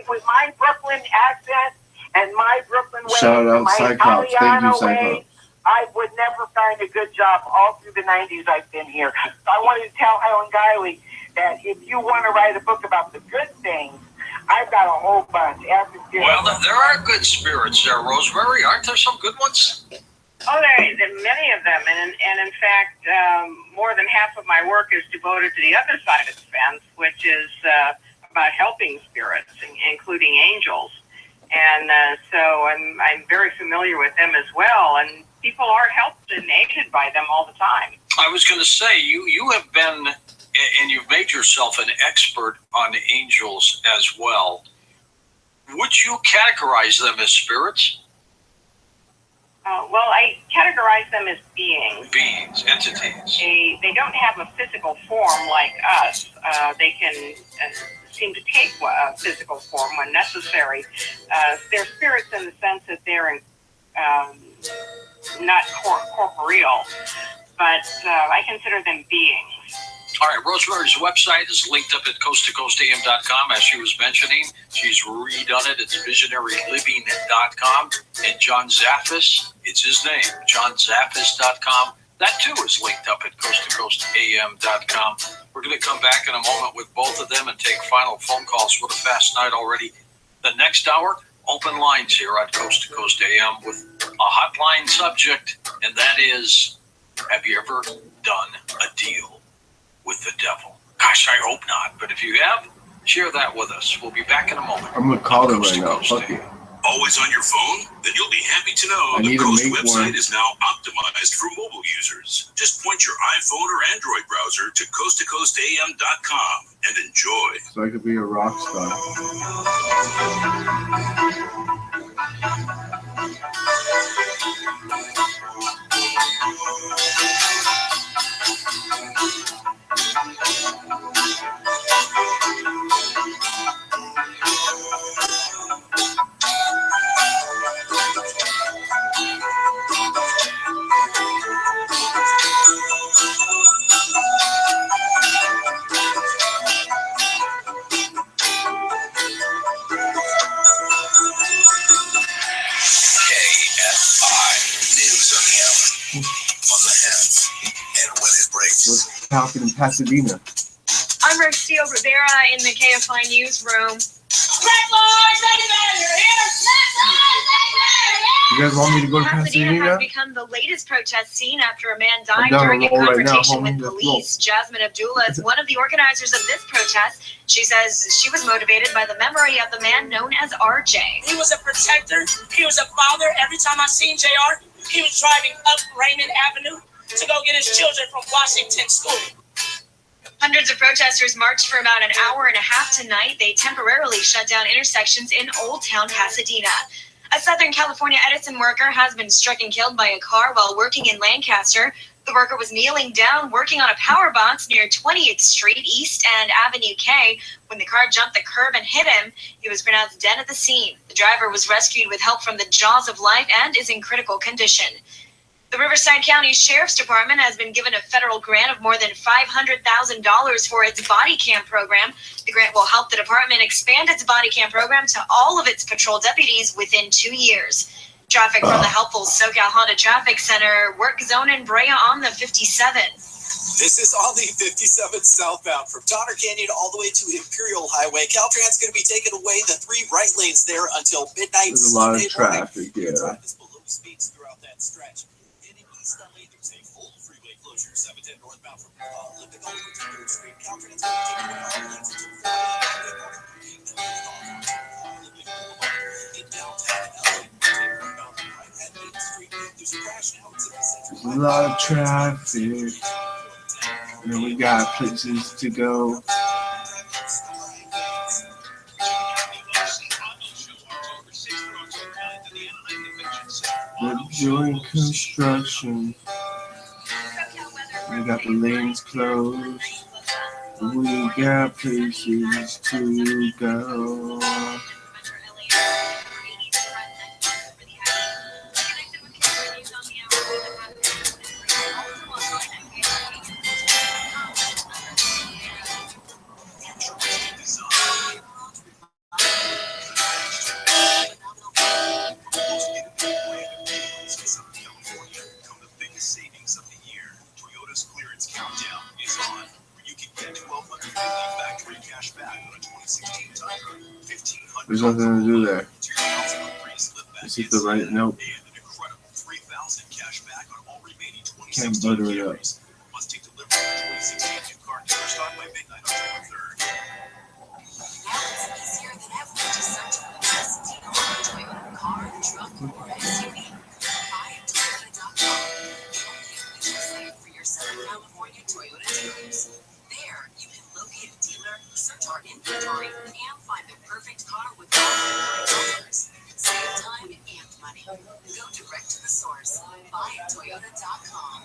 With my Brooklyn accent and my Brooklyn way, Shout out my Cyclops. Thank you, Cyclops. I would never find a good job all through the 90s I've been here. So I wanted to tell Helen Guiley that if you want to write a book about the good things, I've got a whole bunch. Well, there are good spirits there, Rosemary. Aren't there some good ones? Oh, there are many of them. And in fact, more than half of my work is devoted to the other side of the fence, which is about helping spirits, including angels. And so I'm very familiar with them as well. And people are helped and aided by them all the time. I was going to say, you have been, and you've made yourself an expert on angels as well. Would you categorize them as spirits? Well, I categorize them as beings. Beings, entities. They don't have a physical form like us. They can seem to take a physical form when necessary. They're spirits in the sense that they're not corporeal, but I consider them beings. All right, Rosemary's website is linked up at coasttocoastam.com, as she was mentioning. She's redone it. It's visionaryliving.com. And John Zaffis, it's his name, johnzaffis.com. That, too, is linked up at coasttocoastam.com. We're going to come back in a moment with both of them and take final phone calls. What a fast night already. The next hour, open lines here on Coast to Coast AM with a hotline subject, and that is, have you ever done a deal with the devil? Gosh, I hope not, but if you have, share that with us. We'll be back in a moment. I'm gonna call them right now. Fuck it. Always on your phone? Then you'll be happy to know I the need to Coast make website one. is now optimized for mobile users. Just point your iPhone or Android browser to coasttocoastam.com and enjoy. So I could be a rock star. What's happening in Pasadena? I'm Rocio Rivera in the KFI newsroom. You guys want me to go to Pasadena Pasadena? has become the latest protest scene after a man died down during the a road right now, confrontation homie. with Let's police. Jasmine Abdullah is one of the organizers of this protest. She says she was motivated by the memory of the man known as RJ. He was a protector. He was a father. Every time I seen JR, he was driving up Raymond Avenue to go get his children from Washington School. Hundreds of protesters marched for about an hour and a half tonight. They temporarily shut down intersections in Old Town Pasadena. A Southern California Edison worker has been struck and killed by a car while working in Lancaster. The worker was kneeling down working on a power box near 20th Street East and Avenue K. When the car jumped the curb and hit him, he was pronounced dead at the scene. The driver was rescued with help from the jaws of life and is in critical condition. The Riverside County Sheriff's Department has been given a federal grant of more than $500,000 for its body cam program. The grant will help the department expand its body cam program to all of its patrol deputies within 2 years. Traffic from the helpful SoCal Honda Traffic Center work zone in Brea on the 57. This is on the 57th southbound from Donner Canyon all the way to Imperial Highway. Caltrans going to be taking away the 3 right lanes there until midnight. There's a lot of Sunday morning. traffic, yeah. Below speeds throughout that stretch. Heading east LA, there's a full freeway closure. 710 northbound from Olympic all the way to 3rd Street. Caltrans going to be taking away all lanes until 4 o'clock. In downtown LA, northbound from right at 8th Street. There's a crash now. It's in the center. There's a lot of traffic. And we got places to go. We're doing construction. We got the lanes closed. We got places to go. There's nothing to do there. This is the right note. Can't butter it up. There, you can locate a dealer, search our inventory, and find the perfect car with offers. Save time and money. Go direct to the source. BuyAToyota.com.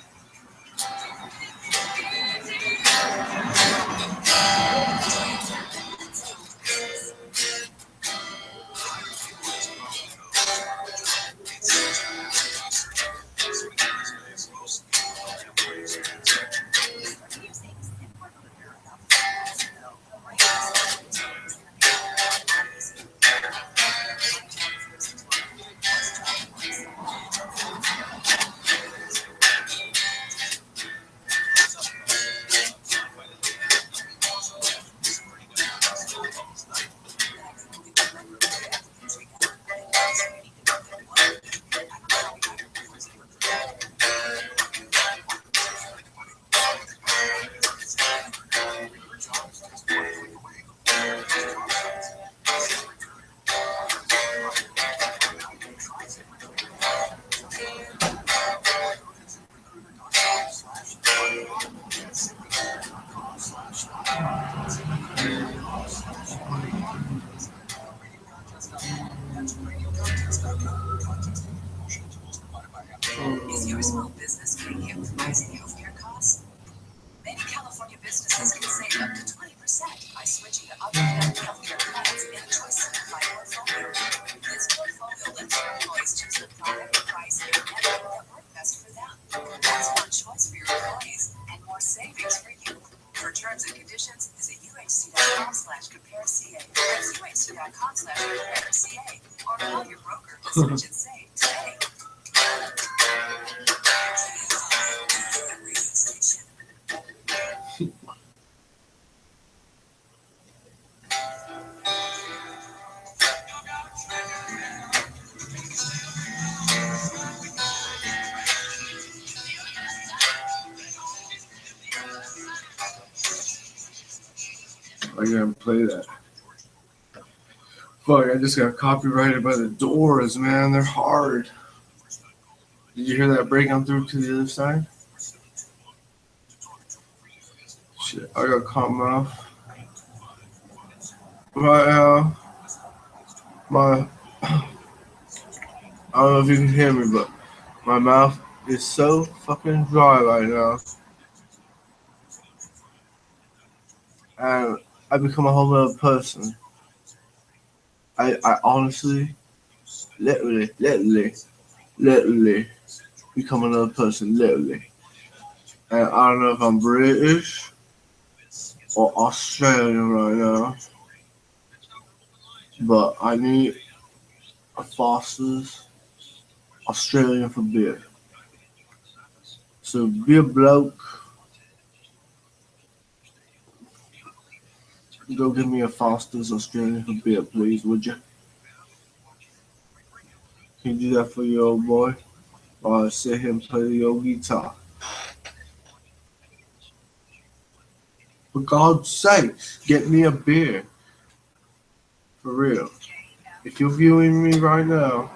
Is your small business paying you for rising healthcare costs? Many California businesses can save up to 20% by switching to other healthcare plans in a choice simplified portfolio. This portfolio lets your employees choose the product, price, and benefit that work best for them. That's more choice for your employees and more savings for you. For terms and conditions, visit uhc.com/compareca. That's uhc.com/compareca. Or call your broker to switch and save today. I gotta play that. Fuck, I just got copyrighted by the Doors, man. They're hard. Did you hear that breaking through to the other side? Shit, I got caught mouth. My, I don't know if you can hear me, but my mouth is so fucking dry right now. And I become a whole other person. I honestly, literally become another person, literally. And I don't know if I'm British or Australian right now, but I need a Foster's Australian for beer. So be a bloke. Go give me a Foster's Australian for beer, please, would you? Can you do that for your old boy? Or sit here and play the old guitar? For God's sake, get me a beer. For real. If you're viewing me right now,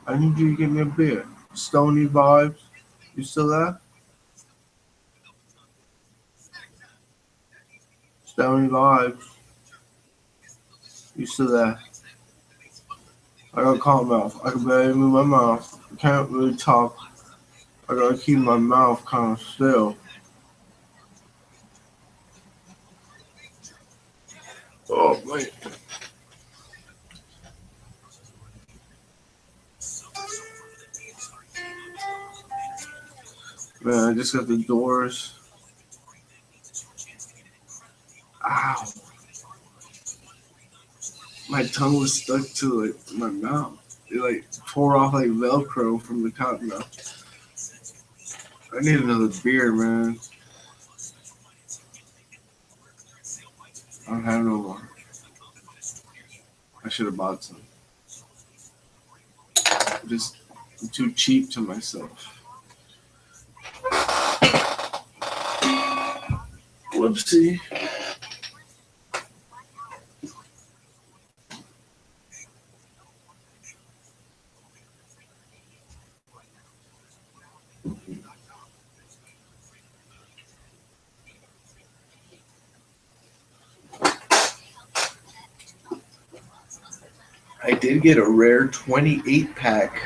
I need you to get me a beer. Stony Vibes, you still there? Stony Vibes, you still there? I got cotton mouth. I can barely move my mouth. I can't really talk. I gotta keep my mouth kind of still. Oh, man. Man, I just got the Doors. Ow. My tongue was stuck to like my mouth. It like tore off like Velcro from the cotton mouth. I need another beer, man. I don't have no more. I should have bought some. I'm too cheap to myself. Whoopsie. I did get a rare 28 pack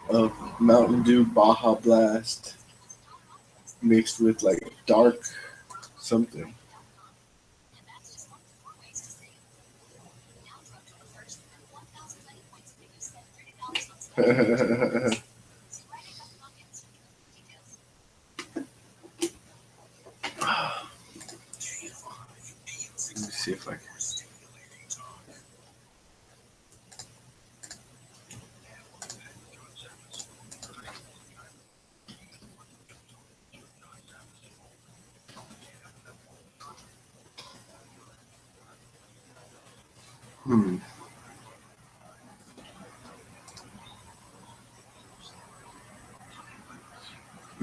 of Mountain Dew Baja Blast mixed with like dark something. Let me see if I can.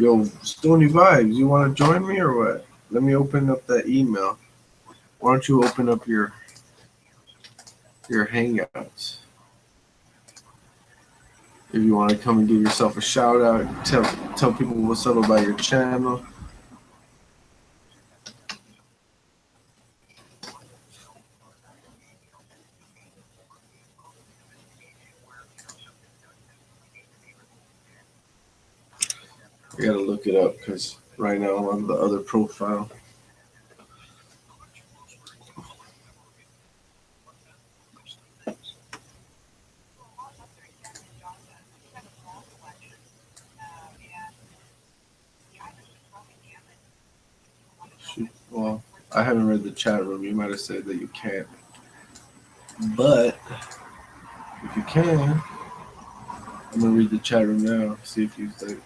Yo, Stony Vibes, you want to join me or what? Let me open up that email. Why don't you open up your Hangouts? If you want to come and give yourself a shout out, tell people what's up about your channel. I gotta look it up because right now I'm on the other profile. Well, I haven't read the chat room. You might have said that you can't. But if you can, I'm gonna read the chat room now. See if you think.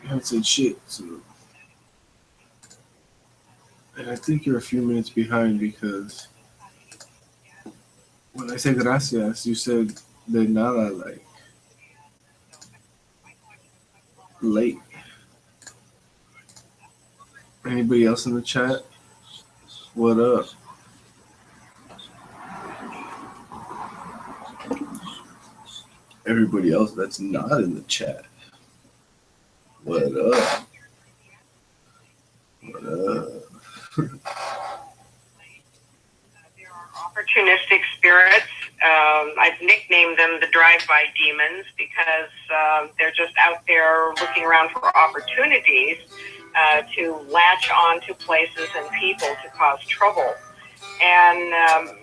You haven't said shit, so. And I think you're a few minutes behind because when I say gracias, you said de nada, like late. Anybody else in the chat? What up? Everybody else that's not in the chat. What up? What up? There are opportunistic spirits. I've nicknamed them the drive-by demons because they're just out there looking around for opportunities to latch on to places and people to cause trouble. And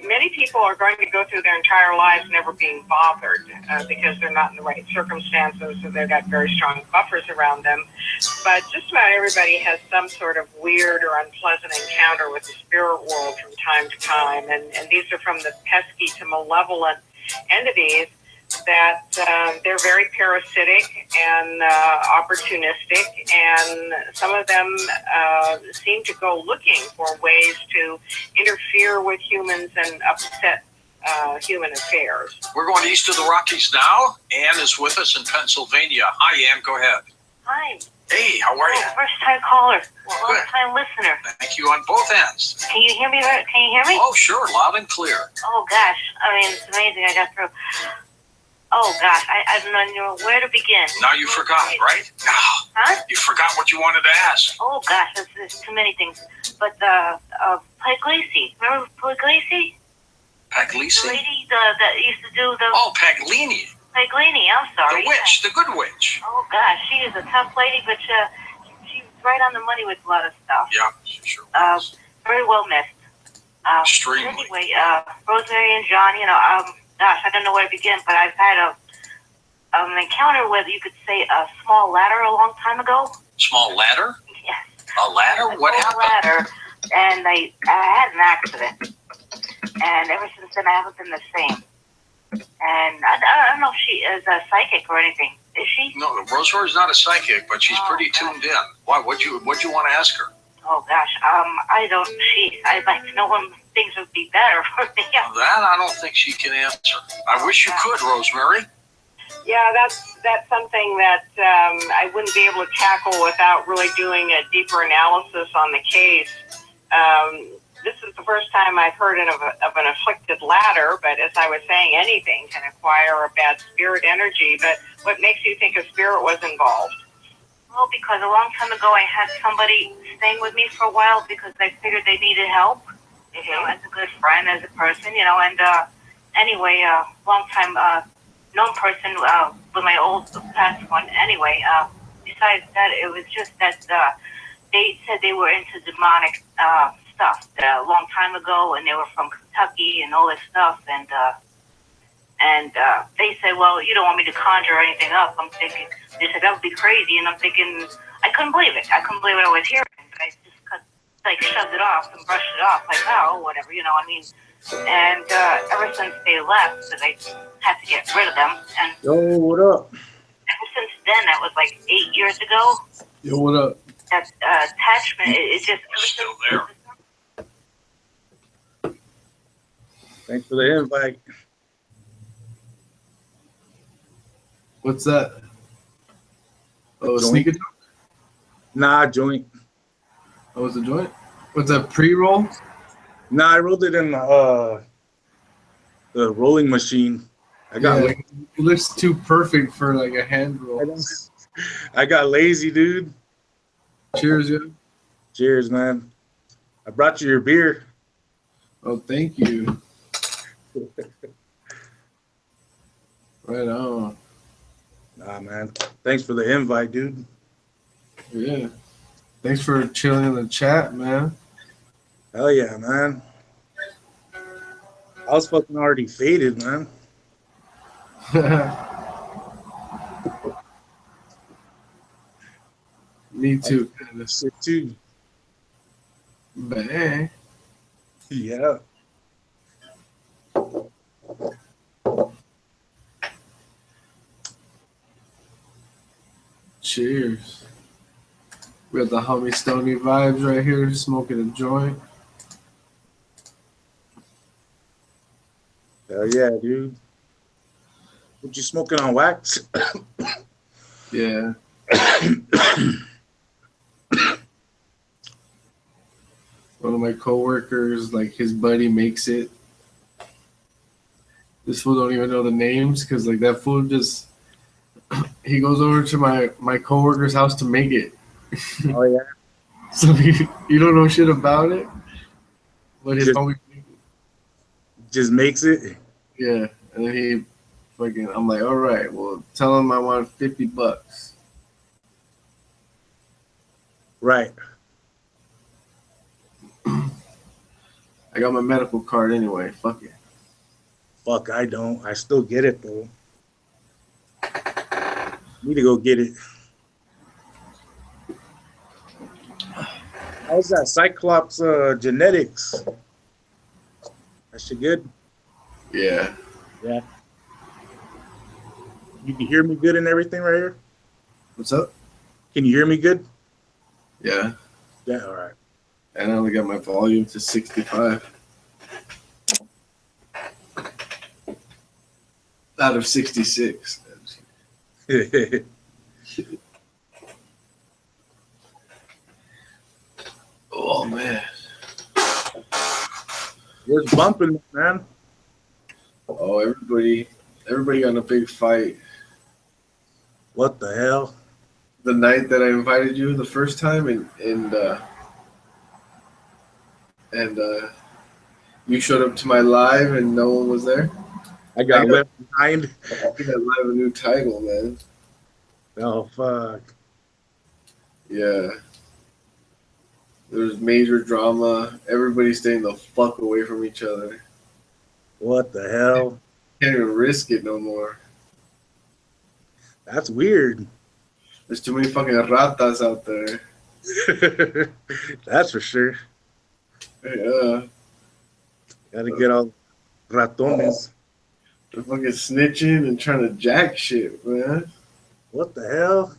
many people are going to go through their entire lives never being bothered because they're not in the right circumstances, so they've got very strong buffers around them. But just about everybody has some sort of weird or unpleasant encounter with the spirit world from time to time. And these are from the pesky to malevolent entities that they're very parasitic and opportunistic, and some of them seem to go looking for ways to interfere with humans and upset human affairs. We're going east of the Rockies now. Ann is with us in Pennsylvania. Hi, Ann. Go ahead. Hi. Hey, how are you? First time caller, long time listener. Thank you on both ends. Can you hear me? Can you hear me? Oh, sure, loud and clear. Oh gosh, I mean it's amazing. I got through. Oh gosh, I don't know where to begin. Now you forgot, right? Huh? You forgot what you wanted to ask. Oh gosh, there's too many things. But Puglisi, remember Puglisi? Paglisi? The lady that used to do the. Oh, Paglini. Paglini, I'm sorry. The witch, the good witch. Oh gosh, she is a tough lady, but she's right on the money with a lot of stuff. Yeah, she sure was. Very well missed. Extremely. Anyway, Rosemary and John, gosh, I don't know where to begin, but I've had an encounter with, you could say, a small ladder a long time ago. Small ladder? Yes. A ladder? What happened? Ladder, and I had an accident, and ever since then I haven't been the same. And I don't know if she is a psychic or anything. Is she? No, Rosemary's not a psychic, but she's pretty tuned in. Why? What'd you want to ask her? Oh gosh, I don't. I'd like to know when things would be better for me. That I don't think she can answer. I wish you could, Rosemary. Yeah, that's something that I wouldn't be able to tackle without really doing a deeper analysis on the case. This is the first time I've heard of an afflicted ladder, but as I was saying, anything can acquire a bad spirit energy. But what makes you think a spirit was involved? Well, because a long time ago I had somebody staying with me for a while because I figured they needed help, as a good friend, as a person, and anyway, long time known person with my old past one. Anyway, besides that, it was just that they said they were into demonic stuff a long time ago, and they were from Kentucky and all this stuff, and they said, well, you don't want me to conjure anything up. I'm thinking, they said, that would be crazy, and I'm thinking, I couldn't believe it. I couldn't believe what I was hearing, but I just shoved it off and brushed it off, like, oh, whatever, and ever since they left, because I had to get rid of them, and yo, what up? Ever since then, that was like 8 years ago. Yo, what up? That attachment, it just still there. Thanks for the invite. What's that? Oh, sneaker? Nah, joint. Oh, it's a joint? What's that, pre-roll? Nah, I rolled it in the rolling machine. I got it looks too perfect for like a hand roll. I got lazy, dude. Cheers, yo. Cheers, man. I brought you your beer. Oh, thank you. Right on. Nah, man. Thanks for the invite, dude. Yeah. Thanks for chilling in the chat, man. Hell yeah, man. I was fucking already faded, man. Me too. Shit too. Bang. Yeah. Cheers. We got the homie Stony vibes right here, smoking a joint. Hell yeah, dude. What you smoking on, wax? Yeah. One of my coworkers, like his buddy makes it. This fool don't even know the names because like that fool just he goes over to my coworker's house to make it. Oh yeah. So you don't know shit about it, but his homie just makes it. Yeah, and then he fucking. I'm like, all right, well, tell him I want $50. Right. I got my medical card anyway. Fuck it. Fuck, I don't. I still get it though. Need to go get it. How's that Cyclops genetics? That shit good? Yeah. Yeah. You can hear me good and everything right here? What's up? Can you hear me good? Yeah. Yeah, all right. And I only got my volume to 65. Out of 66. Oh, man. Where's bumping, man? Oh, everybody got in a big fight. What the hell? The night that I invited you the first time, and you showed up to my live and no one was there. I got left behind. I got live a new title, man. Oh fuck. Yeah. There's major drama. Everybody's staying the fuck away from each other. What the hell? Can't even risk it no more. That's weird. There's too many fucking ratas out there. That's for sure. Yeah. Gotta get all ratones. They're fucking snitching and trying to jack shit, man. What the hell?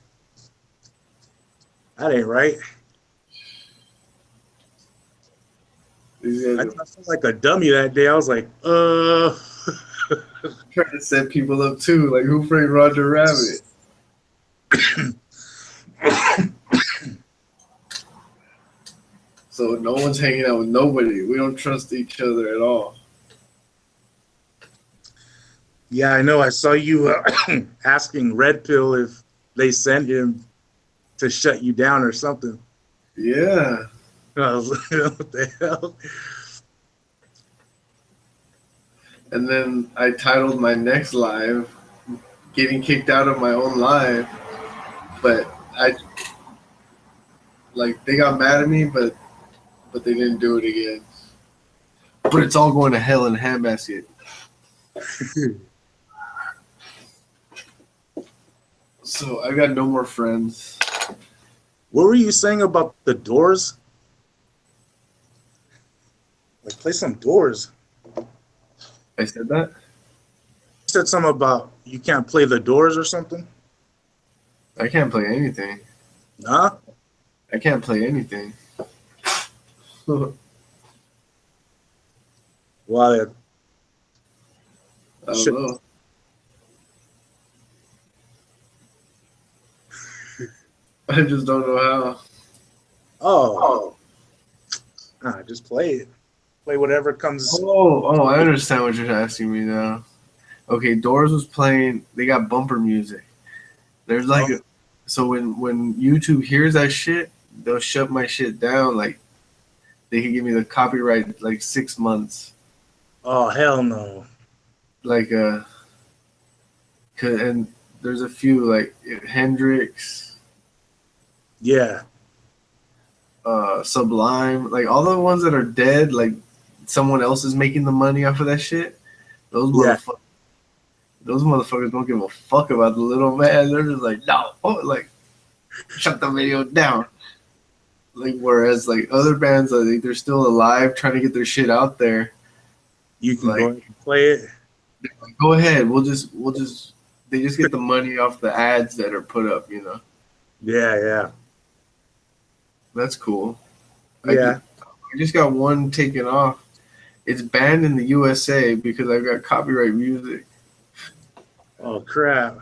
That ain't right. I felt like a dummy that day. I was like, Trying to set people up too. Like, who framed Roger Rabbit? So no one's hanging out with nobody. We don't trust each other at all. Yeah, I know. I saw you asking Red Pill if they sent him to shut you down or something. Yeah. I was like, what the hell? And then I titled my next live, Getting Kicked Out of My Own Live. But they got mad at me, but they didn't do it again. But it's all going to hell in a handbasket. So I got no more friends. What were you saying about the Doors? Like, play some Doors. I said that? You said something about you can't play the Doors or something? I can't play anything. Nah? I can't play anything. Why? I don't know. I just don't know how. Oh. Nah, just play it. Play whatever comes. Oh, I understand what you're asking me now. Okay, Doors was playing. They got bumper music. There's like, so when YouTube hears that shit, they'll shut my shit down. Like, they can give me the copyright like 6 months. Oh hell no! Like and there's a few like Hendrix, Yeah, Sublime, like all the ones that are dead. Like someone else is making the money off of that shit. Those motherfuckers. Those motherfuckers don't give a fuck about the little man. They're just like, no, like, shut the video down. Like, whereas like other bands, I think they're still alive, trying to get their shit out there. You can like, go ahead and play it. Like, go ahead. We'll just. They just get the money off the ads that are put up. You know. Yeah. That's cool. Yeah. I just got one taken off. It's banned in the USA because I've got copyright music. Oh crap!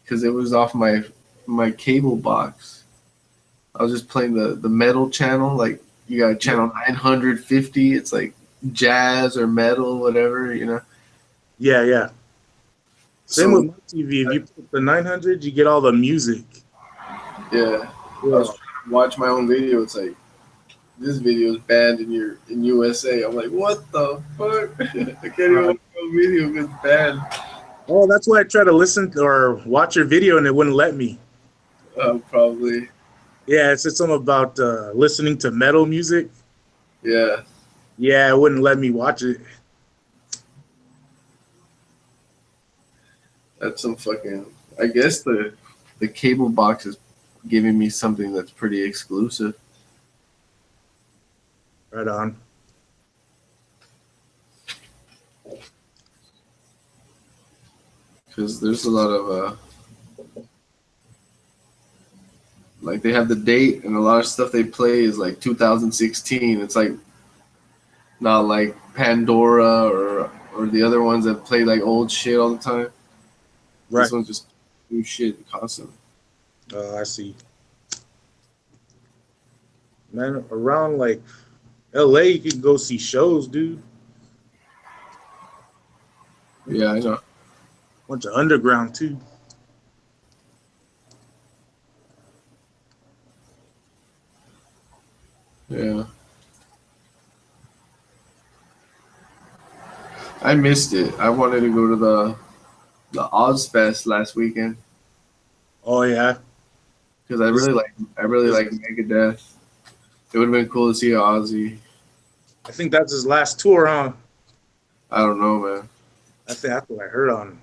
Because it was off my cable box. I was just playing the metal channel. Like you got channel 950. It's like jazz or metal, whatever, you know. Yeah. Same with my TV. If you put the 900, you get all the music. Yeah. I was trying to watch my own video. It's like this video is banned in USA. I'm like, what the fuck? I can't even watch my video because it's banned. Oh, that's why I tried to listen or watch your video and it wouldn't let me. Probably. Yeah, it said something about listening to metal music. Yeah. Yeah, it wouldn't let me watch it. That's some fucking. I guess the cable box is giving me something that's pretty exclusive. Right on. Because there's a lot of like they have the date and a lot of stuff they play is like 2016. It's like not like Pandora or the other ones that play like old shit all the time. Right. This one's just new shit constantly. Oh, I see. Man, around like LA, you can go see shows, dude. Yeah, I know. Bunch of underground too. Yeah. I missed it. I wanted to go to the Ozfest last weekend. Oh yeah. Because I really like Megadeth. It would have been cool to see Ozzy. I think that's his last tour, huh? I don't know, man. I think that's what I heard on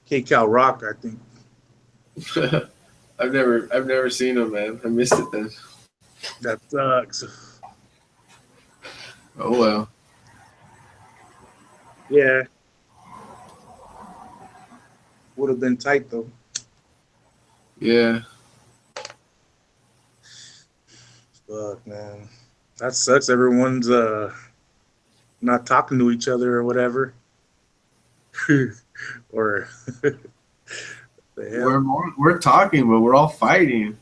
K-Cal Rock, I think. I've never seen him, man. I missed it then. That sucks. Oh well. Yeah. Would have been tight though. Yeah. Fuck, man. That sucks. Everyone's not talking to each other or whatever. Or we're talking, but we're all fighting.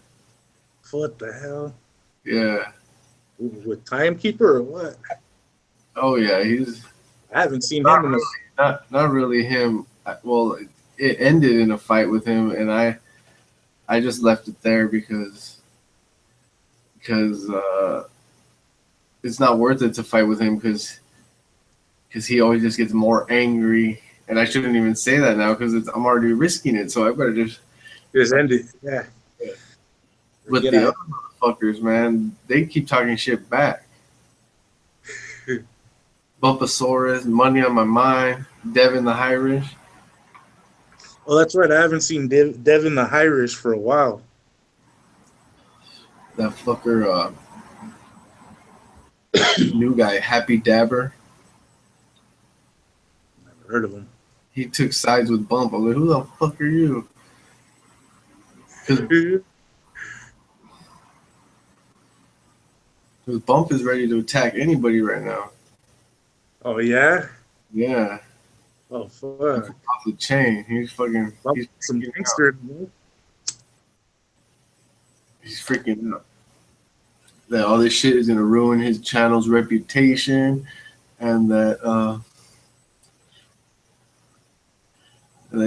What the hell? Yeah. With Timekeeper or what? Oh yeah, I haven't seen him in a... not really him. Well, it ended in a fight with him, and I just left it there because it's not worth it to fight with him because he always just gets more angry, and I shouldn't even say that now because I'm already risking it, so I better just end it. Yeah. But the other motherfuckers, man, they keep talking shit back. Bumpasaurus, Money on My Mind, Devin the Irish. Oh, that's right. I haven't seen Devin the Irish for a while. That fucker, new guy, Happy Dabber. Never heard of him. He took sides with Bump. I'm like, who the fuck are you? Because Bump is ready to attack anybody right now. Oh, yeah? Yeah. Oh, fuck. Off the chain. He's fucking... He's some gangster. He's freaking out. That all this shit is going to ruin his channel's reputation. and that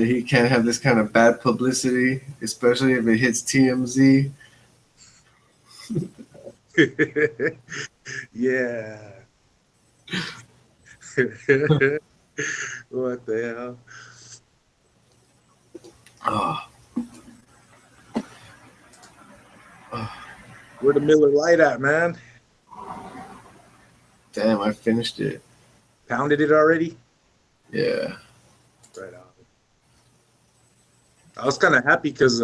he can't have this kind of bad publicity, especially if it hits TMZ. Yeah. What the hell? Oh. Where the Miller Lite at, man? Damn, I finished it. Pounded it already? Yeah. Right on. I was kind of happy because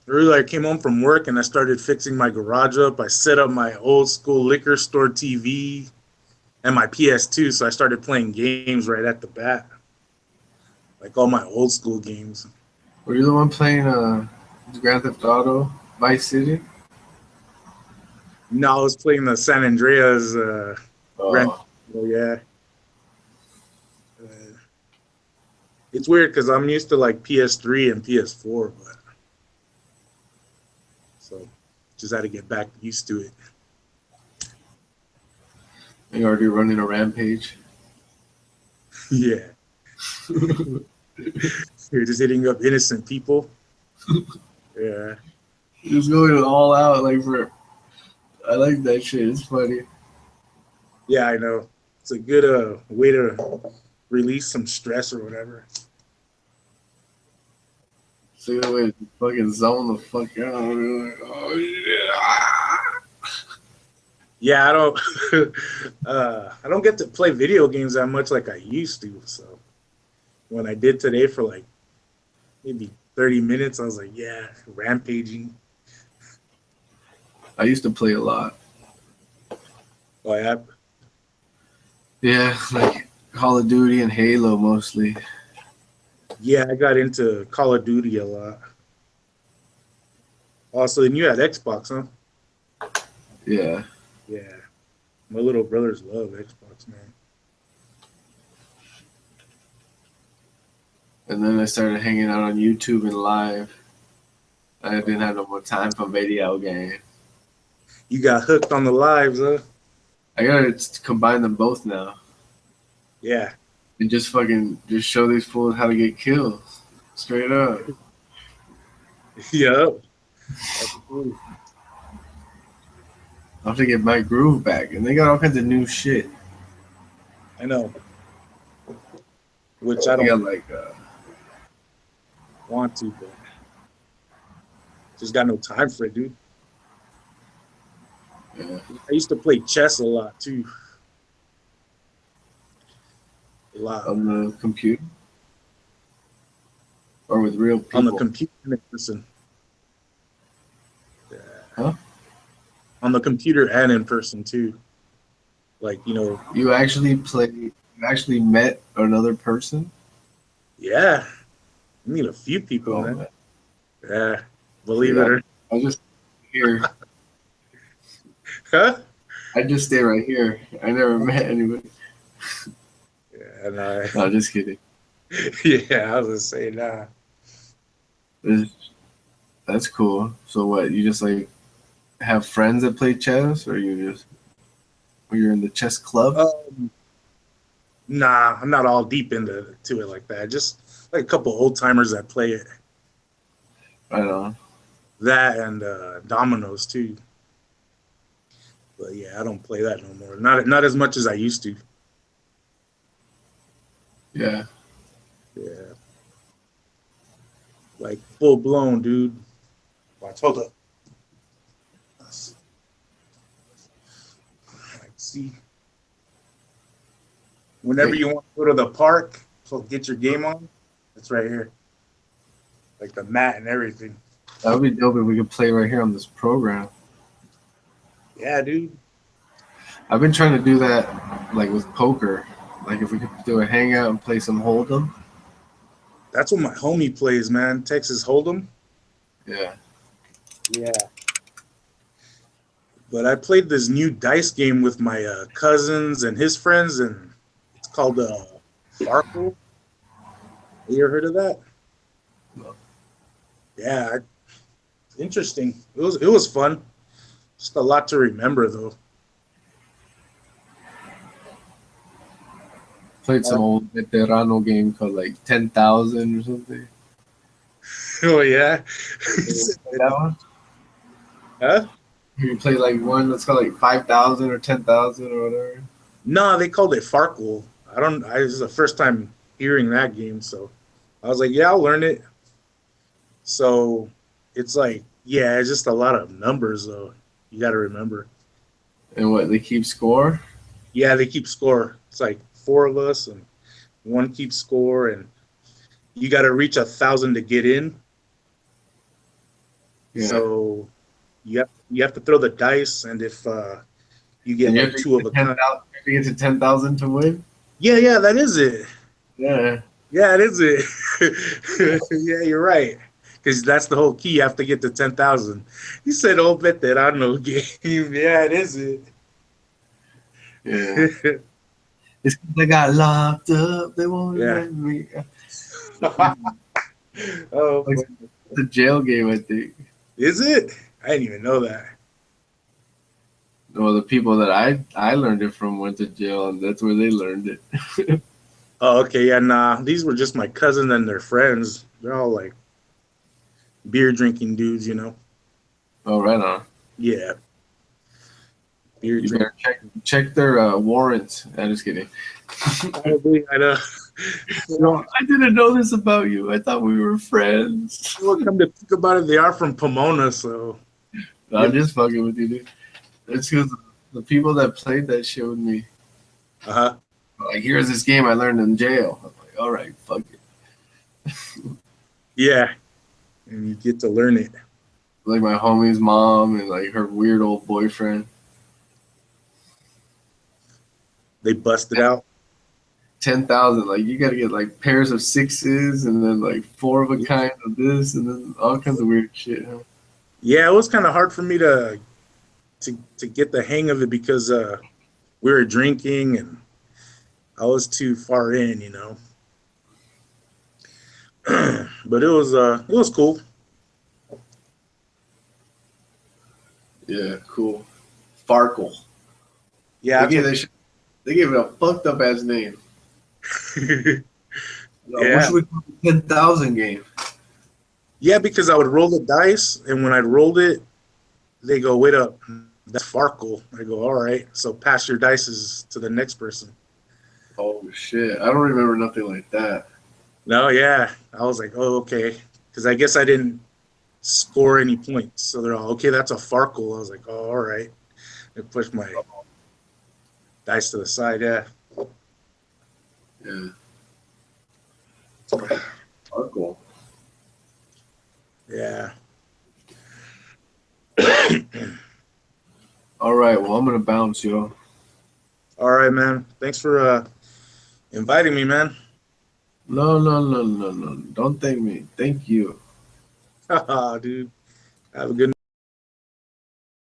earlier I came home from work and I started fixing my garage up. I set up my old school liquor store TV and my PS2, so I started playing games right at the bat. Like all my old school games. Were you the one playing Grand Theft Auto Vice City? No, I was playing the San Andreas Grand Theft Auto, yeah. It's weird because I'm used to like PS3 and PS4, but so just had to get back used to it. You're already running a rampage. Yeah. You're just hitting up innocent people. Yeah. Just going all out, like for. I like that shit. It's funny. Yeah, I know. It's a good way to release some stress or whatever. It's a good way to fucking zone the fuck out. Like, oh yeah. Yeah, I don't get to play video games that much like I used to. So when I did today for like maybe 30 minutes, I was like, yeah, rampaging. I used to play a lot. Oh yeah. Yeah, like Call of Duty and Halo mostly. Yeah, I got into Call of Duty a lot. Also, then you had Xbox, huh? Yeah. Yeah. My little brothers love Xbox, man. And then I started hanging out on YouTube and live. I didn't have no more time for video game. You got hooked on the lives, huh? I gotta combine them both now. Yeah. And just show these fools how to get kills. Straight up. Yep. I have to get my groove back. And they got all kinds of new shit. I know. Which I don't want to, but just got no time for it, dude. Yeah. I used to play chess a lot too. A lot. On the computer? Or with real people? On the computer in person. Yeah. Huh? On the computer and in person too. Like, you know. You actually met another person? Yeah. I meet a few people, man. Yeah. Believe it or I just here. Huh? I just stay right here. I never met anybody. Yeah, no. No, just kidding. Yeah, I was gonna say nah. That's cool. So what? You just like have friends that play chess, or you're in the chess club? Nah, I'm not all deep into it like that. Just like a couple old timers that play it. Right on. That and dominoes too. But yeah, I don't play that no more. Not as much as I used to. Yeah. Yeah. Like full blown, dude. Watch, hold up. Let's see. Whenever you want to go to the park, so get your game on, it's right here. Like the mat and everything. That would be dope if we could play right here on this program. Yeah, dude. I've been trying to do that, like with poker. Like if we could do a hangout and play some Hold'em. That's what my homie plays, man. Texas Hold'em. Yeah. Yeah. But I played this new dice game with my cousins and his friends, and it's called Farkle. You ever heard of that? No. Yeah. Interesting. It was fun. Just a lot to remember, though. played some old veterano game called like 10,000 or something. Oh yeah. That one? Huh? You play like one that's called like 5,000 or 10,000 or whatever. No, they called it Farkle. This is the first time hearing that game, so I was like, yeah, I'll learn it. So it's like, yeah, it's just a lot of numbers though. You got to remember. And what, they keep score? Yeah, they keep score. It's like 4 of us and one keeps score, and you got to reach 1,000 to get in. Yeah. So you have to throw the dice, and if you get like 2 of a kind. You get to 10,000 to win? Yeah, that is it. Yeah. Yeah, it is it. Yeah, you're right. Because that's the whole key. You have to get to 10,000. You said, "Oh, veterano game." Yeah, it is it. Yeah. It's because I got locked up. They won't let me. Oh, like the jail game, I think. Is it? I didn't even know that. Well, the people that I learned it from went to jail, and that's where they learned it. Oh, okay. Yeah, nah. These were just my cousins and their friends. They're all like beer drinking dudes, you know. Oh, right on. Yeah. Beer You better check their warrants. I'm just kidding. Probably, I know. I didn't know this about you. I thought we were friends. Well, come to think about it, they are from Pomona, so. I'm just fucking with you, dude. It's because the people that played that showed me. Uh-huh. Like, here's this game I learned in jail. I'm like, all right, fuck it. Yeah. And you get to learn it. Like my homie's mom and like her weird old boyfriend. They busted out. 10,000. Like, you got to get like pairs of 6s and then like 4 of a kind of this and then all kinds of weird shit. Huh? Yeah, it was kind of hard for me to get the hang of it because we were drinking and I was too far in, you know. But it was cool. Yeah, cool. Farkle. Yeah, they gave it a fucked up ass name. Yeah. What should we call the 10,000 game? Yeah, because I would roll the dice, and when I rolled it, they go, "Wait up, that's Farkle." I go, "All right, so pass your dices to the next person." Oh shit! I don't remember nothing like that. No, yeah, I was like, "Oh, okay," because I guess I didn't score any points, so they're all, "Okay, that's a Farkle." I was like, "Oh, all right." I pushed my dice to the side. Yeah. Yeah. Farkle. Yeah. All right. Well, I'm gonna bounce, yo. All right, man. Thanks for inviting me, man. No. Don't thank me. Thank you. Dude. Have a good